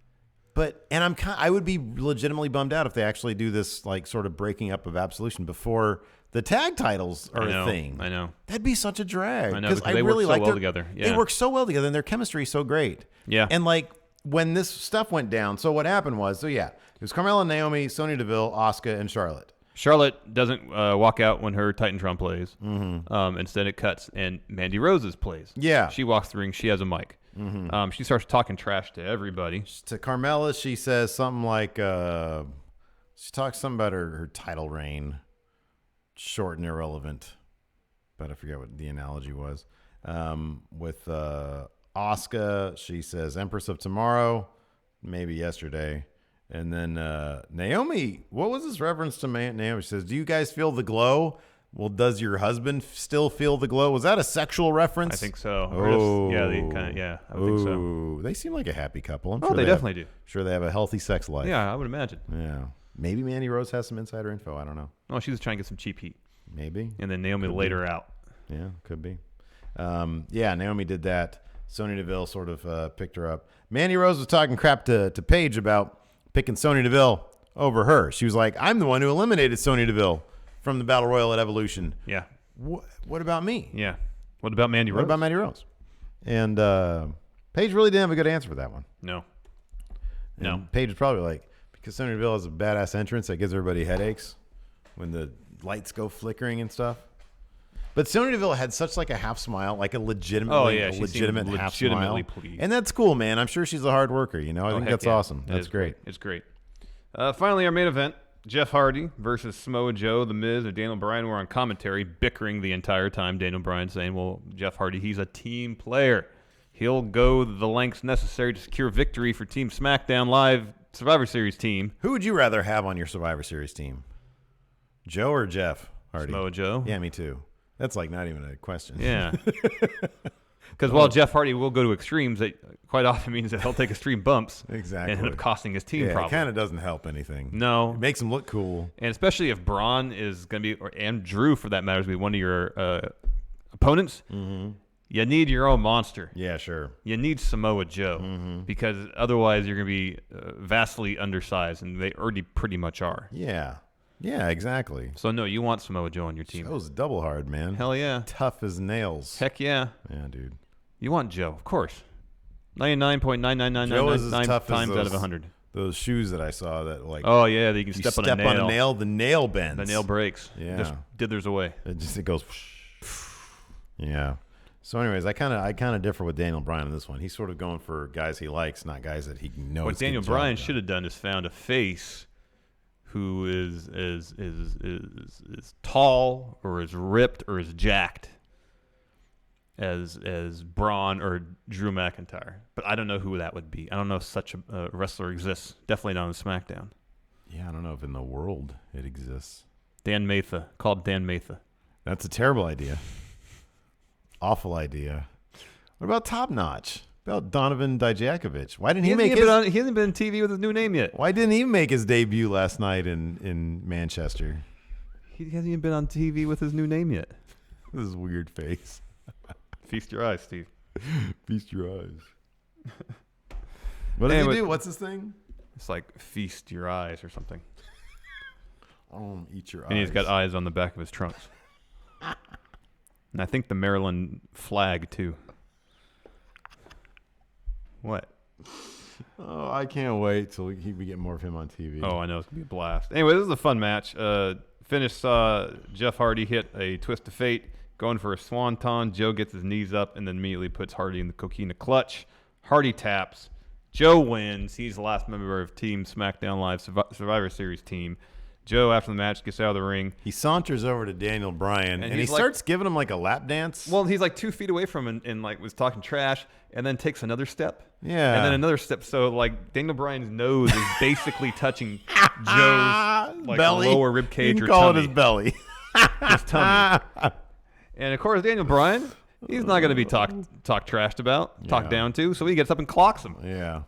I would be legitimately bummed out if they actually do this like sort of breaking up of Absolution before the tag titles are a thing. I know. That'd be such a drag. I know, because they work so well together. Yeah. They work so well together, and their chemistry is so great. Yeah. And like when this stuff went down, so what happened was, it was Carmella, Naomi, Sonya Deville, Asuka, and Charlotte. Charlotte doesn't walk out when her Titantron plays. Mm-hmm. Instead, it cuts, and Mandy Rose's plays. Yeah. She walks the ring. She has a mic. Mm-hmm. She starts talking trash to everybody. To Carmella, she says something like, she talks something about her title reign, short and irrelevant, but I forget what the analogy was. With Asuka, she says Empress of Tomorrow, maybe yesterday. And then Naomi, what was this reference to Naomi? She says, do you guys feel the glow? Well, does your husband still feel the glow? Was that a sexual reference? I think so. Oh. I think so. They seem like a happy couple. I'm sure they definitely do. Sure they have a healthy sex life. Yeah, I would imagine. Yeah. Maybe Mandy Rose has some insider info. I don't know. Oh, she was trying to get some cheap heat. Maybe. And then Naomi laid her out. Yeah, could be. Naomi did that. Sonya Deville sort of picked her up. Mandy Rose was talking crap to Paige about picking Sonya Deville over her. She was like, I'm the one who eliminated Sonya Deville from the Battle Royal at Evolution. Yeah. What about me? Yeah. What about Mandy Rose? What about Mandy Rose? And Paige really didn't have a good answer for that one. No. And Paige was probably like, because Sonya Deville has a badass entrance that gives everybody headaches when the lights go flickering and stuff. But Sonya Deville had such like a half smile, like a legitimate half smile. Pleased. And that's cool, man. I'm sure she's a hard worker, you know? I think that's awesome. That's great. It's great. Finally, our main event, Jeff Hardy versus Samoa Joe, The Miz, and Daniel Bryan were on commentary, bickering the entire time. Daniel Bryan saying, well, Jeff Hardy, he's a team player. He'll go the lengths necessary to secure victory for Team SmackDown Live Survivor Series team. Who would you rather have on your Survivor Series team? Joe or Jeff Hardy? Samoa Joe. Yeah, me too. That's like not even a question. Yeah. Because while Jeff Hardy will go to extremes, that quite often means that he'll take extreme bumps. Exactly. And end up costing his team It kind of doesn't help anything. No. It makes him look cool. And especially if Braun is going to be, and Drew for that matter, is going to be one of your opponents, you need your own monster. Yeah, sure. You need Samoa Joe because otherwise you're going to be vastly undersized, and they already pretty much are. Yeah. Yeah, exactly. So, no, you want Samoa Joe on your team. Joe's double hard, man. Hell yeah. Tough as nails. Heck yeah. Yeah, dude. You want Joe, of course. 99.99999 times out of 100. Those shoes that I saw that like. Oh yeah, that you can step on a nail. The nail bends. The nail breaks. Yeah. Just dithers away. It goes. Yeah. So, anyways, I kind of differ with Daniel Bryan on this one. He's sort of going for guys he likes, not guys that he knows. What Daniel Bryan should have done is found a face who is tall or is ripped or is jacked as Braun or Drew McIntyre. But I don't know who that would be. I don't know if such a wrestler exists. Definitely not on SmackDown. Yeah, I don't know if in the world it exists. Dan Matha. Called Dan Matha. That's a terrible idea. Awful idea. What about Top Notch? About Donovan Dijakovic? Why didn't he make his... He hasn't been on TV with his new name yet. Why didn't he make his debut last night in Manchester? He hasn't even been on TV with his new name yet. This is weird face. Feast your eyes, Steve. Feast your eyes. What does he do? What's his thing? It's like feast your eyes or something. Eat your eyes. And he's got eyes on the back of his trunks. And I think the Maryland flag, too. What? Oh, I can't wait till we get more of him on TV. Oh, I know. It's going to be a blast. Anyway, this is a fun match. Finish saw Jeff Hardy hit a twist of fate, going for a swanton. Joe gets his knees up and then immediately puts Hardy in the coquina clutch. Hardy taps. Joe wins. He's the last member of Team SmackDown Live Survivor Series team. Joe, after the match, gets out of the ring. He saunters over to Daniel Bryan, and he starts giving him like a lap dance. Well, he's like 2 feet away from him and like was talking trash, and then takes another step. Yeah. And then another step. So like Daniel Bryan's nose is basically touching Joe's like belly. Lower rib cage or call tummy. it his belly. His tummy. And of course, Daniel Bryan, he's not going to be talked down to, so he gets up and clocks him. Yeah.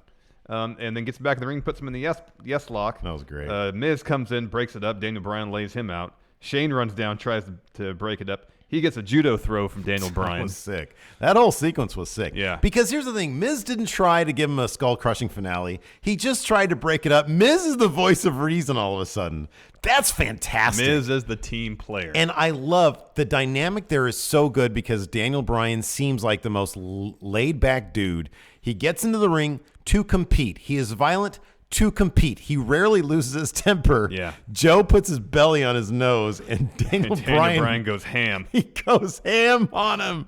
And then gets back in the ring, puts him in the yes lock. That was great. Miz comes in, breaks it up. Daniel Bryan lays him out. Shane runs down, tries to break it up. He gets a judo throw from Daniel Bryan. That was sick. That whole sequence was sick. Yeah. Because here's the thing. Miz didn't try to give him a skull-crushing finale. He just tried to break it up. Miz is the voice of reason all of a sudden. That's fantastic. Miz is the team player. And I love the dynamic there is so good because Daniel Bryan seems like the most laid-back dude. He gets into the ring to compete. He is violent to compete. He rarely loses his temper. Yeah. Joe puts his belly on his nose, and Daniel Bryan goes ham. He goes ham on him.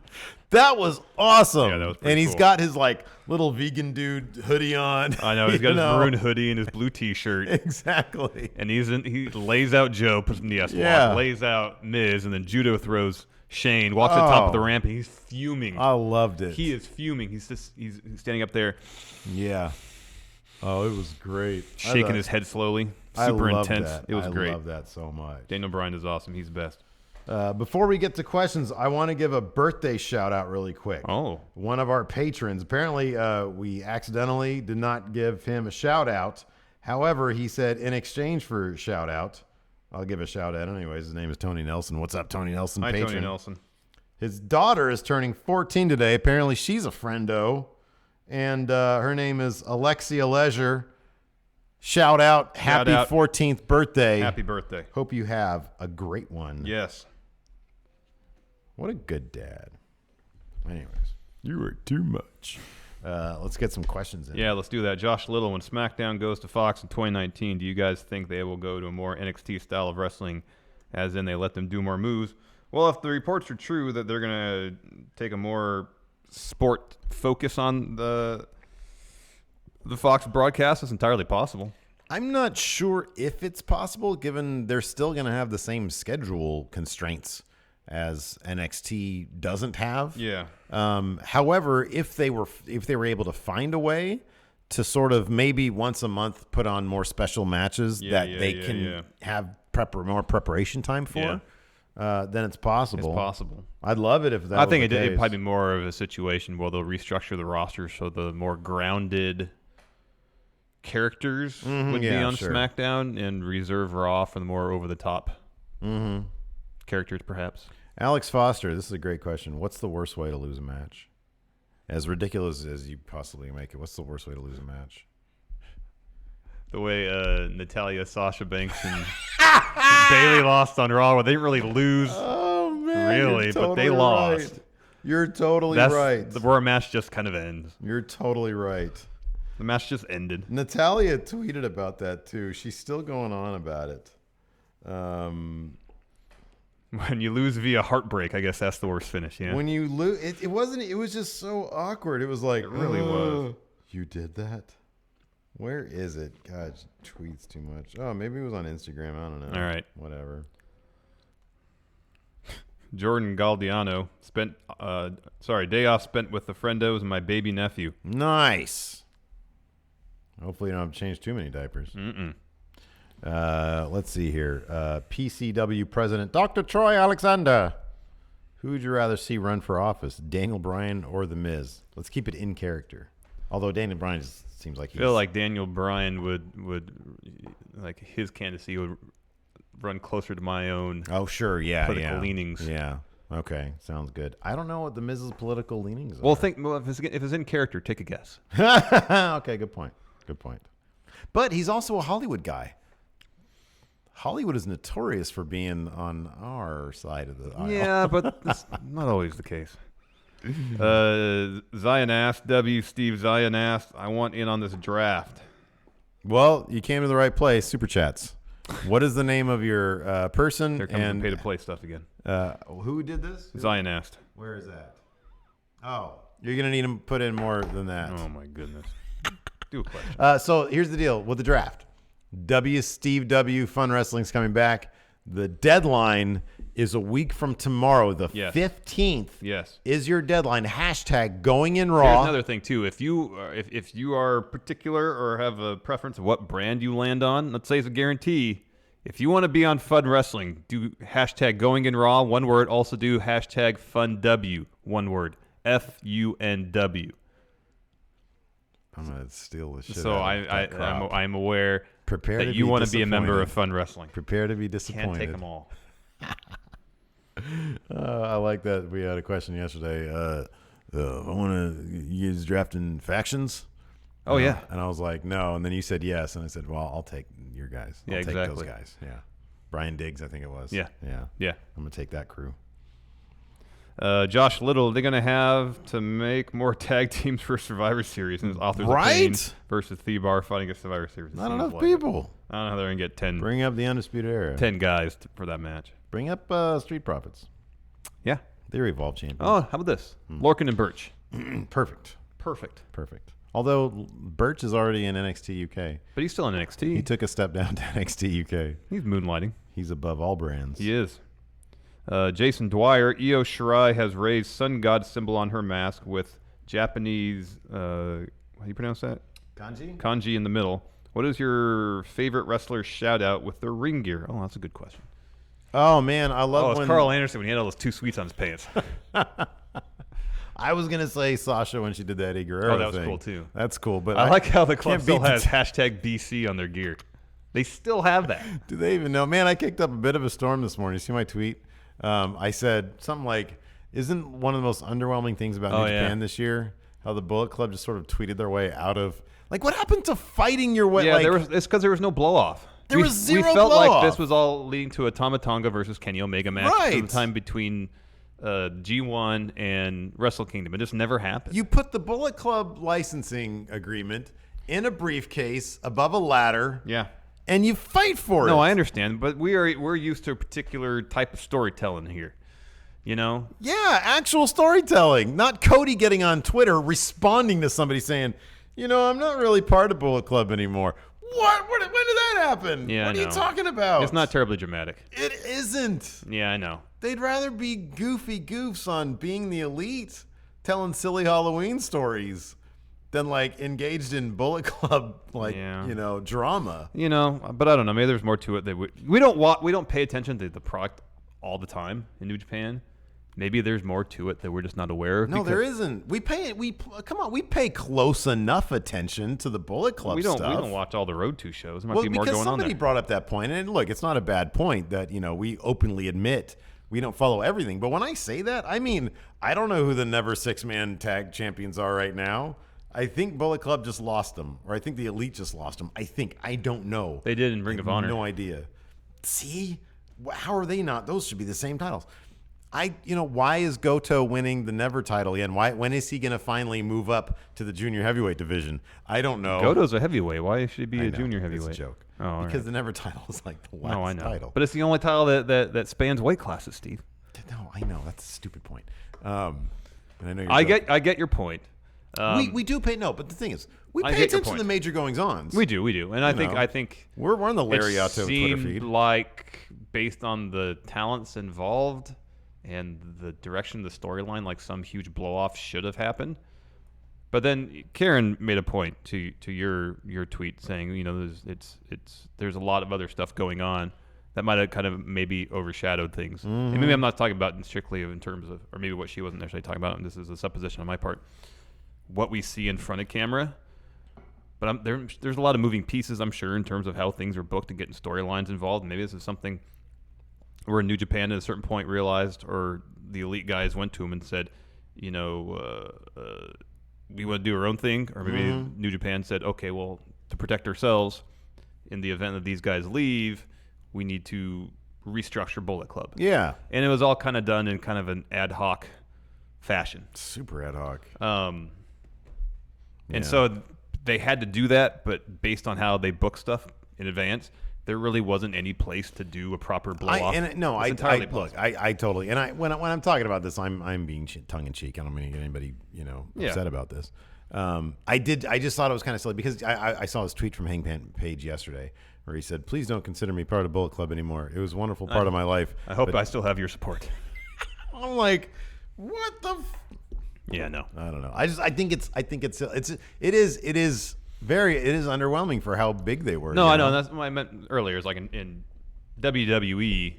That was awesome. Yeah, that was pretty And he's cool. got his like little vegan dude hoodie on. I know he's got his maroon hoodie and his blue T-shirt. Exactly. And he lays out Joe, puts him in the S-lock, Yeah. lays out Miz, and then judo throws Shane. Walks to the top of the ramp, and he's fuming. I loved it. He is fuming. He's standing up there. Yeah. Oh, it was great. Shaking his head slowly. Super intense. That. It was great. I love that so much. Daniel Bryan is awesome. He's the best. Before we get to questions, I want to give a birthday shout out really quick. Oh. One of our patrons. Apparently, we accidentally did not give him a shout out. However, he said in exchange for a shout out, I'll give a shout out anyways. His name is Tony Nelson. What's up, Tony Nelson? Hi, patron. Tony Nelson. His daughter is turning 14 today. Apparently, she's a friendo. And her name is Alexia Leisure. Shout out. Happy 14th birthday. Happy birthday. Hope you have a great one. Yes. What a good dad. Anyways, you were too much. Let's get some questions in. Yeah, let's do that. Josh Little, when SmackDown goes to Fox in 2019, do you guys think they will go to a more NXT style of wrestling, as in they let them do more moves? Well, if the reports are true that they're going to take a more sport focus on the Fox broadcast, it's entirely possible. I'm not sure if it's possible, given they're still going to have the same schedule constraints as NXT doesn't have. Yeah. However, if they were able to find a way to sort of maybe once a month put on more special matches they can have more preparation time for, then it's possible. It's possible. I'd love it if that. I think it'd probably be more of a situation where they'll restructure the roster so the more grounded characters would be on SmackDown and reserve Raw for the more over the top characters, perhaps. Alex Foster, this is a great question. What's the worst way to lose a match? As ridiculous as you possibly make it, what's the worst way to lose a match? The way Natalya, Sasha Banks, and Bayley lost on Raw, where they didn't really lose, really, but they lost. Right. You're totally right. Where a match just kind of ends. You're totally right. The match just ended. Natalya tweeted about that too. She's still going on about it. When you lose via heartbreak, I guess that's the worst finish. Yeah. When you lose, it wasn't. It was just so awkward. It was like, it really was. You did that. Where is it? God, she tweets too much. Oh, maybe it was on Instagram. I don't know. All right. Whatever. Jordan Galdiano day off spent with the friendos and my baby nephew. Nice. Hopefully you don't have to change too many diapers. Let's see here. PCW president, Dr. Troy Alexander. Who would you rather see run for office, Daniel Bryan or The Miz? Let's keep it in character. Although Daniel Bryan seems like I feel like Daniel Bryan would like his candidacy would run closer to my own. Oh, sure. Yeah. Political leanings. Yeah. Okay. Sounds good. I don't know what The Miz's political leanings are. Well, if it's in character, take a guess. Okay. Good point. Good point. But he's also a Hollywood guy. Hollywood is notorious for being on our side of the aisle. Yeah, but that's not always the case. Zion asked, Steve Zion asked, I want in on this draft. Well, you came to the right place. Super Chats. What is the name of your person? Here comes the pay-to-play stuff again. Who did this? Zion asked. Where is that? Oh, you're going to need to put in more than that. Oh, my goodness. Do a question. So here's the deal with the draft. Steve W. Fun Wrestling's coming back. The deadline is a week from tomorrow. The 15th is your deadline. Hashtag going in Raw. Here's another thing, too. If you are particular or have a preference of what brand you land on, let's say it's a guarantee. If you want to be on Fun Wrestling, do hashtag going in Raw, one word. Also do hashtag FunW, one word. FUNW. I'm going to steal the shit So I'm aware that you want to be a member of Fun Wrestling. Prepare to be disappointed. Can't take them all. I like that. We had a question yesterday. I want to use drafting factions. Oh, yeah. And I was like, no. And then you said yes. And I said, well, I'll take your guys. I'll take those guys. Yeah. Brian Diggs, I think it was. Yeah. Yeah. Yeah. I'm going to take that crew. Josh Little, they're going to have to make more tag teams for Survivor Series. And authors of Pain versus Thebar fighting a Survivor Series. Not enough people. I don't know how they're going to get 10. Bring up the Undisputed Era. 10 guys for that match. Bring up Street Profits. Yeah. They're Evolve champions. Oh, how about this? Lorcan and Birch. Perfect. Although Birch is already in NXT UK. But he's still in NXT. He took a step down to NXT UK. He's moonlighting. He's above all brands. He is. Jason Dwyer, Io Shirai has raised Sun God symbol on her mask with Japanese, how do you pronounce that? Kanji in the middle. What is your favorite wrestler shout out with their ring gear? Oh, that's a good question. Oh, man, I love it's Carl Anderson when he had all those 2 sweets on his pants. I was going to say Sasha when she did that Eddie Guerrero thing. Oh, that was cool, too. That's cool. But I like how the club still has hashtag BC on their gear. They still have that. Do they even know? Man, I kicked up a bit of a storm this morning. You see my tweet? I said something like, isn't one of the most underwhelming things about New Japan this year how the Bullet Club just sort of tweeted their way out of... Like, what happened to fighting your way? Yeah, it's because there was no blow-off. There was zero blow-off. We felt like this was all leading to a Tama Tonga versus Kenny Omega match sometime between G1 and Wrestle Kingdom. It just never happened. You put the Bullet Club licensing agreement in a briefcase above a ladder. Yeah. And you fight for it. No, I understand, but we're used to a particular type of storytelling here. You know? Yeah, actual storytelling. Not Cody getting on Twitter responding to somebody saying, you know, I'm not really part of Bullet Club anymore. What? When did that happen? Yeah, what are you talking about? It's not terribly dramatic. It isn't. Yeah, I know. They'd rather be goofy goofs on being the elite, telling silly Halloween stories, than like engaged in Bullet Club, you know, drama. You know, but I don't know. Maybe there's more to it. We don't pay attention to the product all the time in New Japan. Maybe there's more to it that we're just not aware of. No, there isn't. We pay close enough attention to the Bullet Club stuff. We don't watch all the Road 2 shows. There might be more going on there. Because somebody brought up that point, and look, it's not a bad point that, you know, we openly admit we don't follow everything. But when I say that, I mean, I don't know who the Never Six-Man Tag Champions are right now. I think Bullet Club just lost them, or I think the Elite just lost them. I don't know. They did in Ring of Honor. No idea. See? How are they not? Those should be the same titles. Why is Goto winning the Never title again? When is he going to finally move up to the junior heavyweight division? I don't know. Goto's a heavyweight. Why should he be a junior heavyweight? It's a joke. Oh, because the Never title is like the last title. But it's the only title that spans weight classes, Steve. No, I know. That's a stupid point. And I know I get your point. We do pay but the thing is, we pay attention to the major goings-ons. We do, and I think we're on the Lariato Twitter feed. Like based on the talents involved and the direction of the storyline, like some huge blow-off should have happened. But then Karen made a point to your tweet saying, you know, there's a lot of other stuff going on that might have kind of maybe overshadowed things. Mm-hmm. And maybe I'm not talking about strictly in terms of, or maybe what she wasn't necessarily talking about, and this is a supposition on my part, what we see in front of camera. But there's a lot of moving pieces, I'm sure, in terms of how things are booked and getting storylines involved. And maybe this is something where New Japan at a certain point realized, or the Elite guys went to him and said, you know, we want to do our own thing. Or maybe New Japan said, okay, well, to protect ourselves in the event that these guys leave, we need to restructure Bullet Club. Yeah. And it was all kind of done in kind of an ad hoc fashion. Super ad hoc. And so they had to do that, but based on how they book stuff in advance, there really wasn't any place to do a proper blow-off. I totally, and when I'm talking about this, I'm being tongue-in-cheek. I don't mean to get anybody, upset about this. I just thought it was kind of silly because I saw his tweet from Hangman Page yesterday where he said, please don't consider me part of Bullet Club anymore. It was a wonderful part of my life. I hope I still have your support. I'm like, what the yeah, no. I don't know. I think it is underwhelming for how big they were. No, I know. And that's what I meant earlier. Is like in WWE.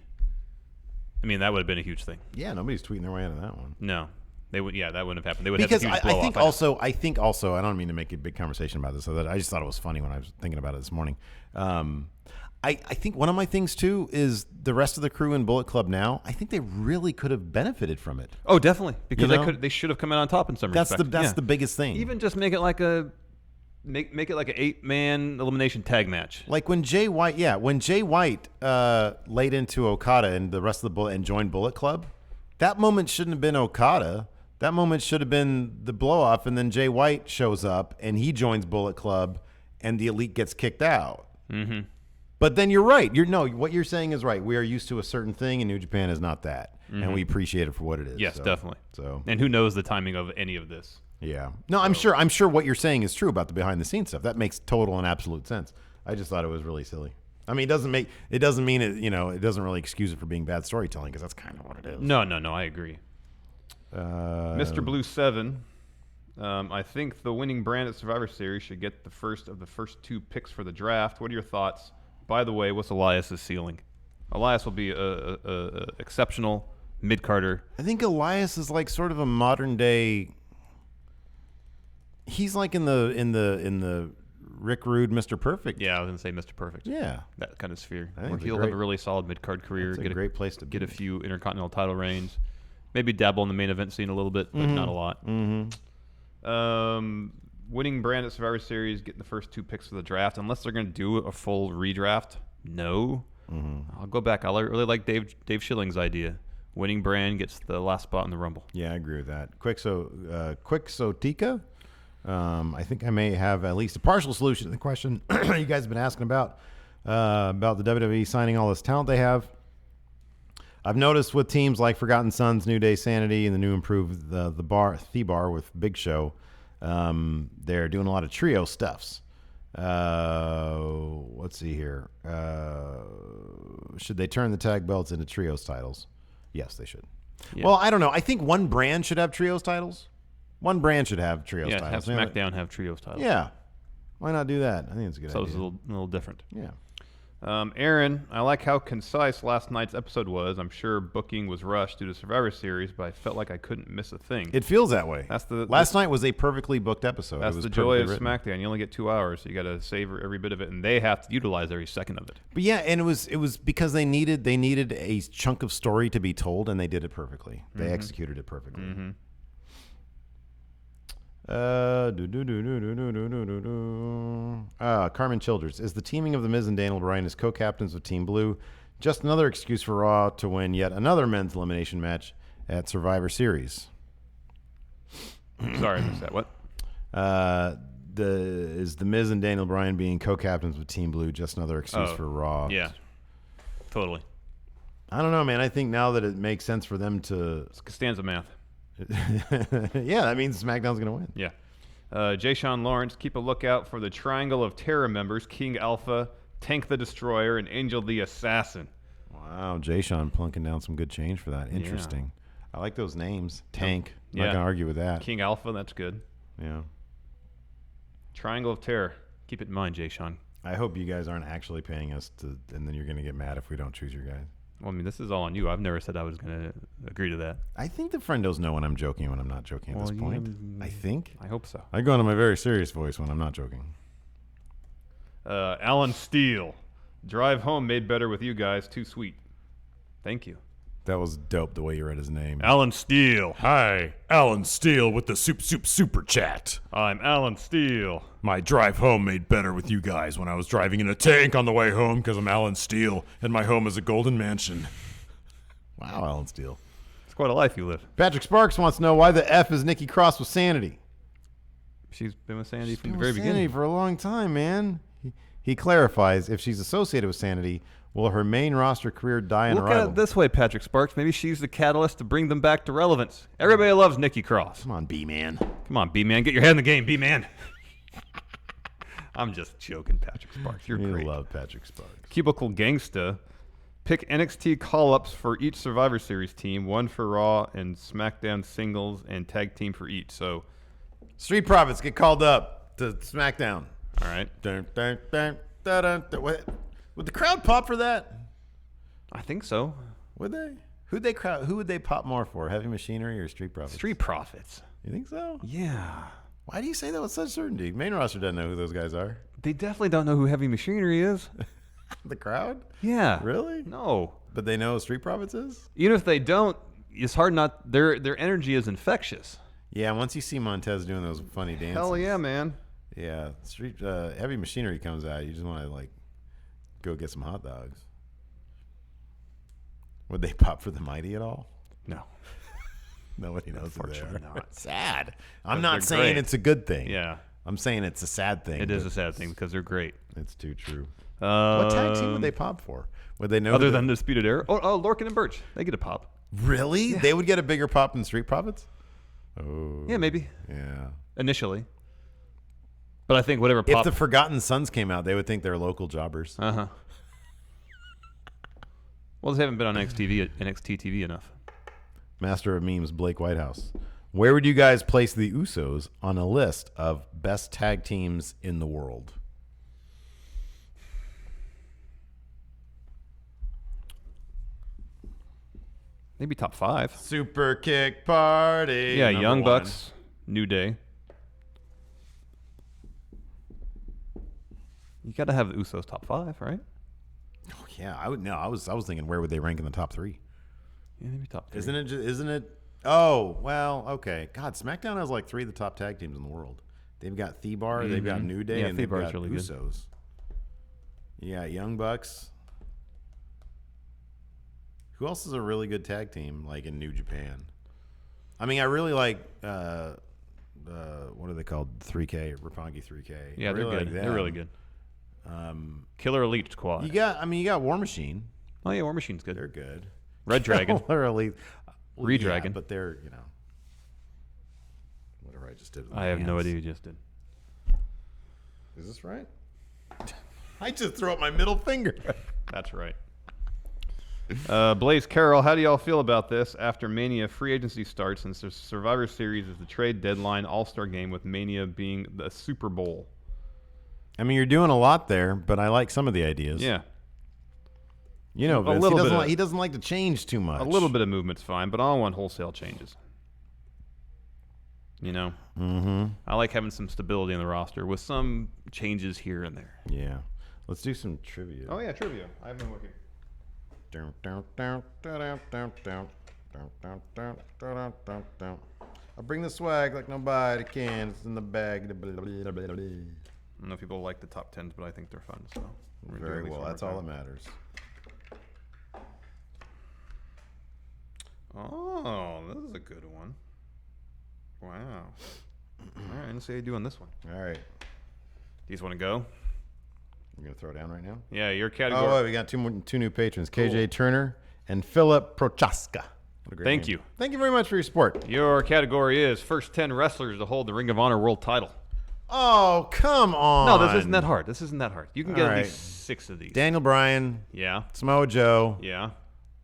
I mean, that would have been a huge thing. Yeah, nobody's tweeting their way out of that one. No, they would. Yeah, that wouldn't have happened. They would because have a huge blow-off. I think also. I don't mean to make a big conversation about this. I just thought it was funny when I was thinking about it this morning. I think one of my things too is the rest of the crew in Bullet Club now. I think they really could have benefited from it. Oh, definitely, because they should have come out on top in some respects. That's the biggest thing. Even just make it like make it like an 8-man elimination tag match. Like when Jay White laid into Okada and the rest of the Bullet and joined Bullet Club. That moment shouldn't have been Okada. That moment should have been the blow off, and then Jay White shows up and he joins Bullet Club, and the Elite gets kicked out. Mm-hmm. But then you're right. What you're saying is right. We are used to a certain thing, and New Japan is not that, and we appreciate it for what it is. Yes, definitely. So, and who knows the timing of any of this? Yeah. No, I'm sure what you're saying is true about the behind the scenes stuff. That makes total and absolute sense. I just thought it was really silly. I mean, it doesn't mean it. It doesn't really excuse it for being bad storytelling, because that's kind of what it is. No, I agree. Mr. Blue 7. I think the winning brand at Survivor Series should get the first of the first 2 picks for the draft. What are your thoughts? By the way, what's Elias's ceiling? Elias will be a exceptional mid-carder. I think Elias is like sort of a modern day. He's like in the Rick Rude, Mr. Perfect. Yeah, I was gonna say Mr. Perfect. Yeah, that kind of sphere. Where he'll have a really solid mid-card career. It's a great place to get a few intercontinental title reigns. Maybe dabble in the main event scene a little bit, but not a lot. Mm-hmm. Winning brand at Survivor Series, getting the first 2 picks for the draft, unless they're going to do a full redraft. No. I'll go back. I really like Dave Schilling's idea. Winning brand gets the last spot in the Rumble. Yeah, I agree with that. Quixotica. I think I may have at least a partial solution to the question you guys have been asking about the WWE signing all this talent they have. I've noticed with teams like Forgotten Sons, New Day Sanity, and the new improved the Bar with Big Show, they're doing a lot of trio stuffs. Let's see here. Should they turn the tag belts into trios titles? Yes, they should. Yeah. Well, I don't know. I think one brand should have trios titles. One brand should have trios titles. Yeah, have SmackDown have trios titles. Yeah. Why not do that? I think it's a good idea. So it's a little different. Yeah. Aaron, I like how concise last night's episode was. I'm sure booking was rushed due to Survivor Series, but I felt like I couldn't miss a thing. It feels that way. Last night was a perfectly booked episode. That's the joy of SmackDown. You only get 2 hours, so you got to savor every bit of it, and they have to utilize every second of it. But yeah, and it was because they needed a chunk of story to be told, and they did it perfectly. They executed it perfectly. Carmen Childers. Is the teaming of The Miz and Daniel Bryan as co-captains of Team Blue just another excuse for Raw to win yet another men's elimination match at Survivor Series? Sorry, I missed that. What? Is The Miz and Daniel Bryan being co-captains of Team Blue just another excuse for Raw? Yeah, totally. I don't know, man. I think now that it makes sense for them to... It's Costanza math. Yeah, that means SmackDown's going to win. Yeah. Jay Sean Lawrence, keep a lookout for the Triangle of Terror members, King Alpha, Tank the Destroyer, and Angel the Assassin. Wow, Jay Sean plunking down some good change for that. Interesting. Yeah. I like those names. Tank. I'm not going to argue with that. King Alpha, that's good. Yeah. Triangle of Terror. Keep it in mind, Jay Sean. I hope you guys aren't actually paying us and then you're going to get mad if we don't choose your guys. Well, I mean, this is all on you. I've never said I was going to agree to that. I think the friendos know when I'm joking and when I'm not joking at this point. I think. I hope so. I go into my very serious voice when I'm not joking. Alan Steele. Drive home made better with you guys. Too sweet. Thank you. That was dope the way you read his name. Alan Steele. Hi, Alan Steele with the super chat. I'm Alan Steele. My drive home made better with you guys when I was driving in a tank on the way home because I'm Alan Steele and my home is a golden mansion. Wow, Alan Steele. It's quite a life you live. Patrick Sparks wants to know why the F is Nikki Cross with Sanity. She's been with Sanity from the very beginning. Sanity for a long time, man. He clarifies, if she's associated with Sanity, will her main roster career die in arrival? Look at it this way, Patrick Sparks. Maybe she's the catalyst to bring them back to relevance. Everybody loves Nikki Cross. Come on, B-Man. Come on, B-Man. Get your head in the game, B-Man. I'm just joking, Patrick Sparks. You're great. You love Patrick Sparks. Cubicle Gangsta. Pick NXT call-ups for each Survivor Series team. One for Raw and SmackDown singles and tag team for each. So, Street Profits get called up to SmackDown. All right. Dun, dun, dun, dun, dun, dun. Would the crowd pop for that? I think so. Would they? Who would they pop more for? Heavy Machinery or Street Profits? Street Profits. You think so? Yeah. Why do you say that with such certainty? Main roster doesn't know who those guys are. They definitely don't know who Heavy Machinery is. The crowd? Yeah. Really? No. But they know who Street Profits is? Even if they don't, it's hard not. Their energy is infectious. Yeah, once you see Montez doing those funny dances. Hell yeah, man. Yeah, Heavy Machinery comes out. You just want to, like, go get some hot dogs. Would they pop for the Mighty at all? No. Nobody knows who they are. Not. Sad. I'm not saying it's a good thing. Yeah. I'm saying it's a sad thing. It is a sad thing because they're great. It's too true. What tag team would they pop for? Would they know? Other than Disputed Era? Oh, Lorcan and Birch. They get a pop. Really? Yeah. They would get a bigger pop than Street Profits? Oh. Yeah, maybe. Yeah. Initially. But I think whatever pop. If the Forgotten Sons came out, they would think they're local jobbers. Uh-huh. Well, they haven't been on NXT TV enough. Master of Memes, Blake Whitehouse. Where would you guys place the Usos on a list of best tag teams in the world? Maybe top 5. Super Kick Party. Yeah, Young Bucks, New Day. You got to have the Usos top 5, right? Oh yeah, I would. No, I was thinking where would they rank in the top 3? Yeah, maybe top 3. Isn't it? Oh well, okay. God, SmackDown has like 3 of the top tag teams in the world. They've got Thebar, they've got New Day, and they've got really Usos. Yeah, Young Bucks. Who else is a really good tag team like in New Japan? I mean, I really like what are they called? 3K, Roppongi 3K. Yeah, they're good. They're really good. Killer Elite Squad. You got War Machine. Oh yeah, War Machine's good. They're good. Red Dragon. Killer Elite. Redragon. Yeah, but they're, whatever I just did. I have no idea who you just did. Is this right? I just threw up my middle finger. That's right. Blaze Carroll, how do y'all feel about this? After Mania, free agency starts, since the Survivor Series is the trade deadline all-star game, with Mania being the Super Bowl. I mean, you're doing a lot there, but I like some of the ideas. Yeah. You know, Vince, he doesn't like to change too much. A little bit of movement's fine, but I don't want wholesale changes. You know? Mm-hmm. I like having some stability in the roster with some changes here and there. Yeah. Let's do some trivia. Oh, yeah, trivia. I've been looking. I bring the swag like nobody can. It's in the bag. I don't know if people like the top 10s, but I think they're fun. So very well. That's all that matters. Oh, this is a good one. Wow. All right, let's see how you do on this one. All right. Do you just want to go? You're going to throw it down right now? Yeah, your category. Oh, wait, we got two new patrons, cool. KJ Turner and Philip Prochaska. Thank you. Thank you very much for your support. Your category is first 10 wrestlers to hold the Ring of Honor World title. Oh, come on. No, this isn't that hard. You can get at least 6 of these. Daniel Bryan. Yeah. Samoa Joe. Yeah.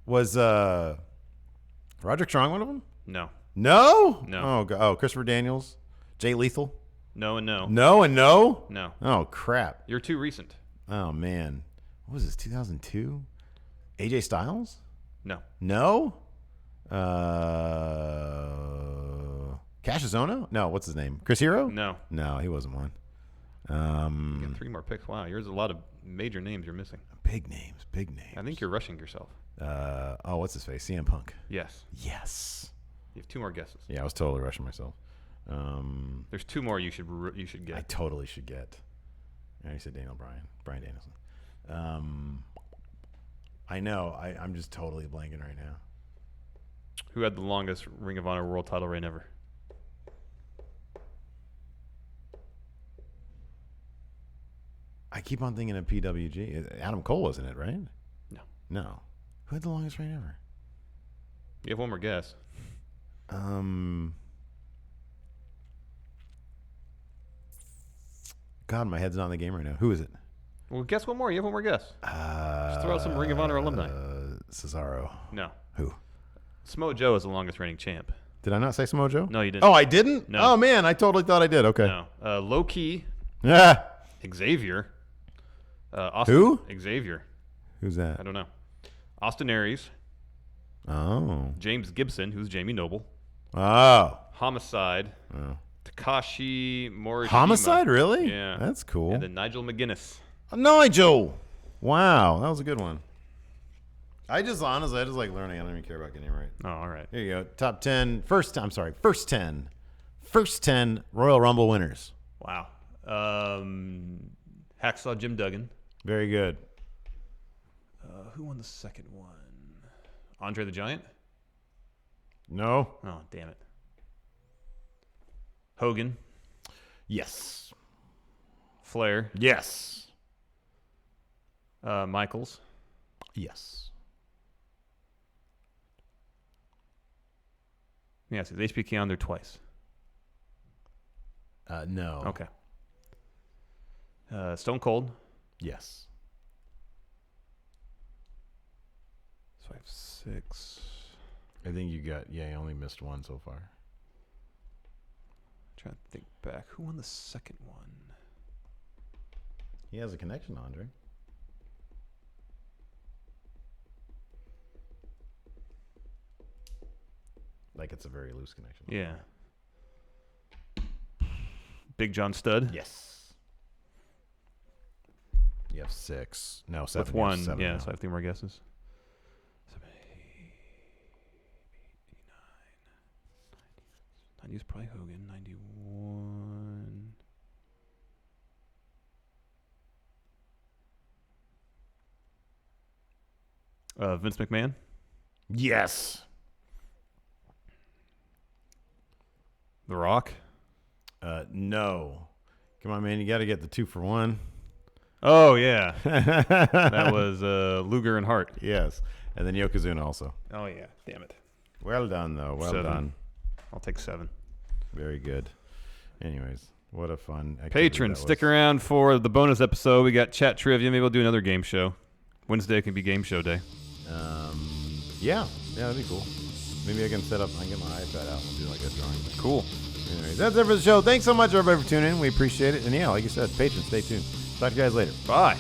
Was Roderick Strong one of them? No. No? No. Oh, Christopher Daniels? Jay Lethal? No and no. No and no? No. Oh, crap. You're too recent. Oh, man. What was this, 2002? AJ Styles? No. No? Cassius Ohno? No, what's his name? Chris Hero? No. No, he wasn't one. You got 3 more picks. Wow, there's a lot of major names you're missing. Big names. I think you're rushing yourself. What's his face? CM Punk. Yes. You have 2 more guesses. Yeah, I was totally rushing myself. There's 2 more you should get. I totally should get. I already said Bryan Danielson. I know. I'm just totally blanking right now. Who had the longest Ring of Honor World title reign ever? I keep on thinking of PWG. Adam Cole wasn't it, right? No. Who had the longest reign ever? You have one more guess. God, my head's not in the game right now. Who is it? Well, guess one more. You have one more guess. Just throw out some Ring of Honor alumni. Cesaro. No. Who? Samoa Joe is the longest reigning champ. Did I not say Samoa Joe? No, you didn't. Oh, I didn't? No. Oh, man, I totally thought I did. Okay. No. Low key. Yeah. Xavier. Austin, Who? Xavier. Who's that? I don't know. Austin Aries. Oh. James Gibson, who's Jamie Noble. Oh. Homicide. Oh. Takashi Morishima. Homicide, really? Yeah. That's cool. And then Nigel McGuinness. Nigel. Wow, that was a good one. I just like learning. I don't even care about getting it right. Oh, all right. Here you go. Top 10. First 10 Royal Rumble winners. Wow. Hacksaw Jim Duggan. Very good. Who won the second one? Andre the Giant? No. Oh, damn it. Hogan? Yes. Flair? Yes. Michaels? Yes. Yes, is HBK on there twice? No. Okay. Stone Cold? Yes. 5, 6. I think you only missed one so far. Trying to think back. Who won the second one? He has a connection, Andre. Like it's a very loose connection. Yeah. Big John Studd? Yes. You have 6. No, 7. With 1. 7 Yeah, now. so I have 3 more guesses. 7, 8, 90 is probably Hogan. 91. Vince McMahon? Yes. The Rock? No. Come on, man. You got to get the 2 for 1. Oh, yeah. That was Luger and Hart. Yes. And then Yokozuna also. Oh, yeah. Damn it. Well done, though. Well 7. done. I'll take 7. Very good. Anyways, what a fun activity Patrons, that stick was. around for the bonus episode. We got chat trivia. Maybe we'll do another game show. Wednesday can be game show day. Yeah, that'd be cool. Maybe I can get my iPad out and do like a drawing. Cool. Anyways, that's it for the show. Thanks so much, everybody, for tuning in. We appreciate it. And yeah, like you said, patrons, stay tuned. Talk to you guys later. Bye.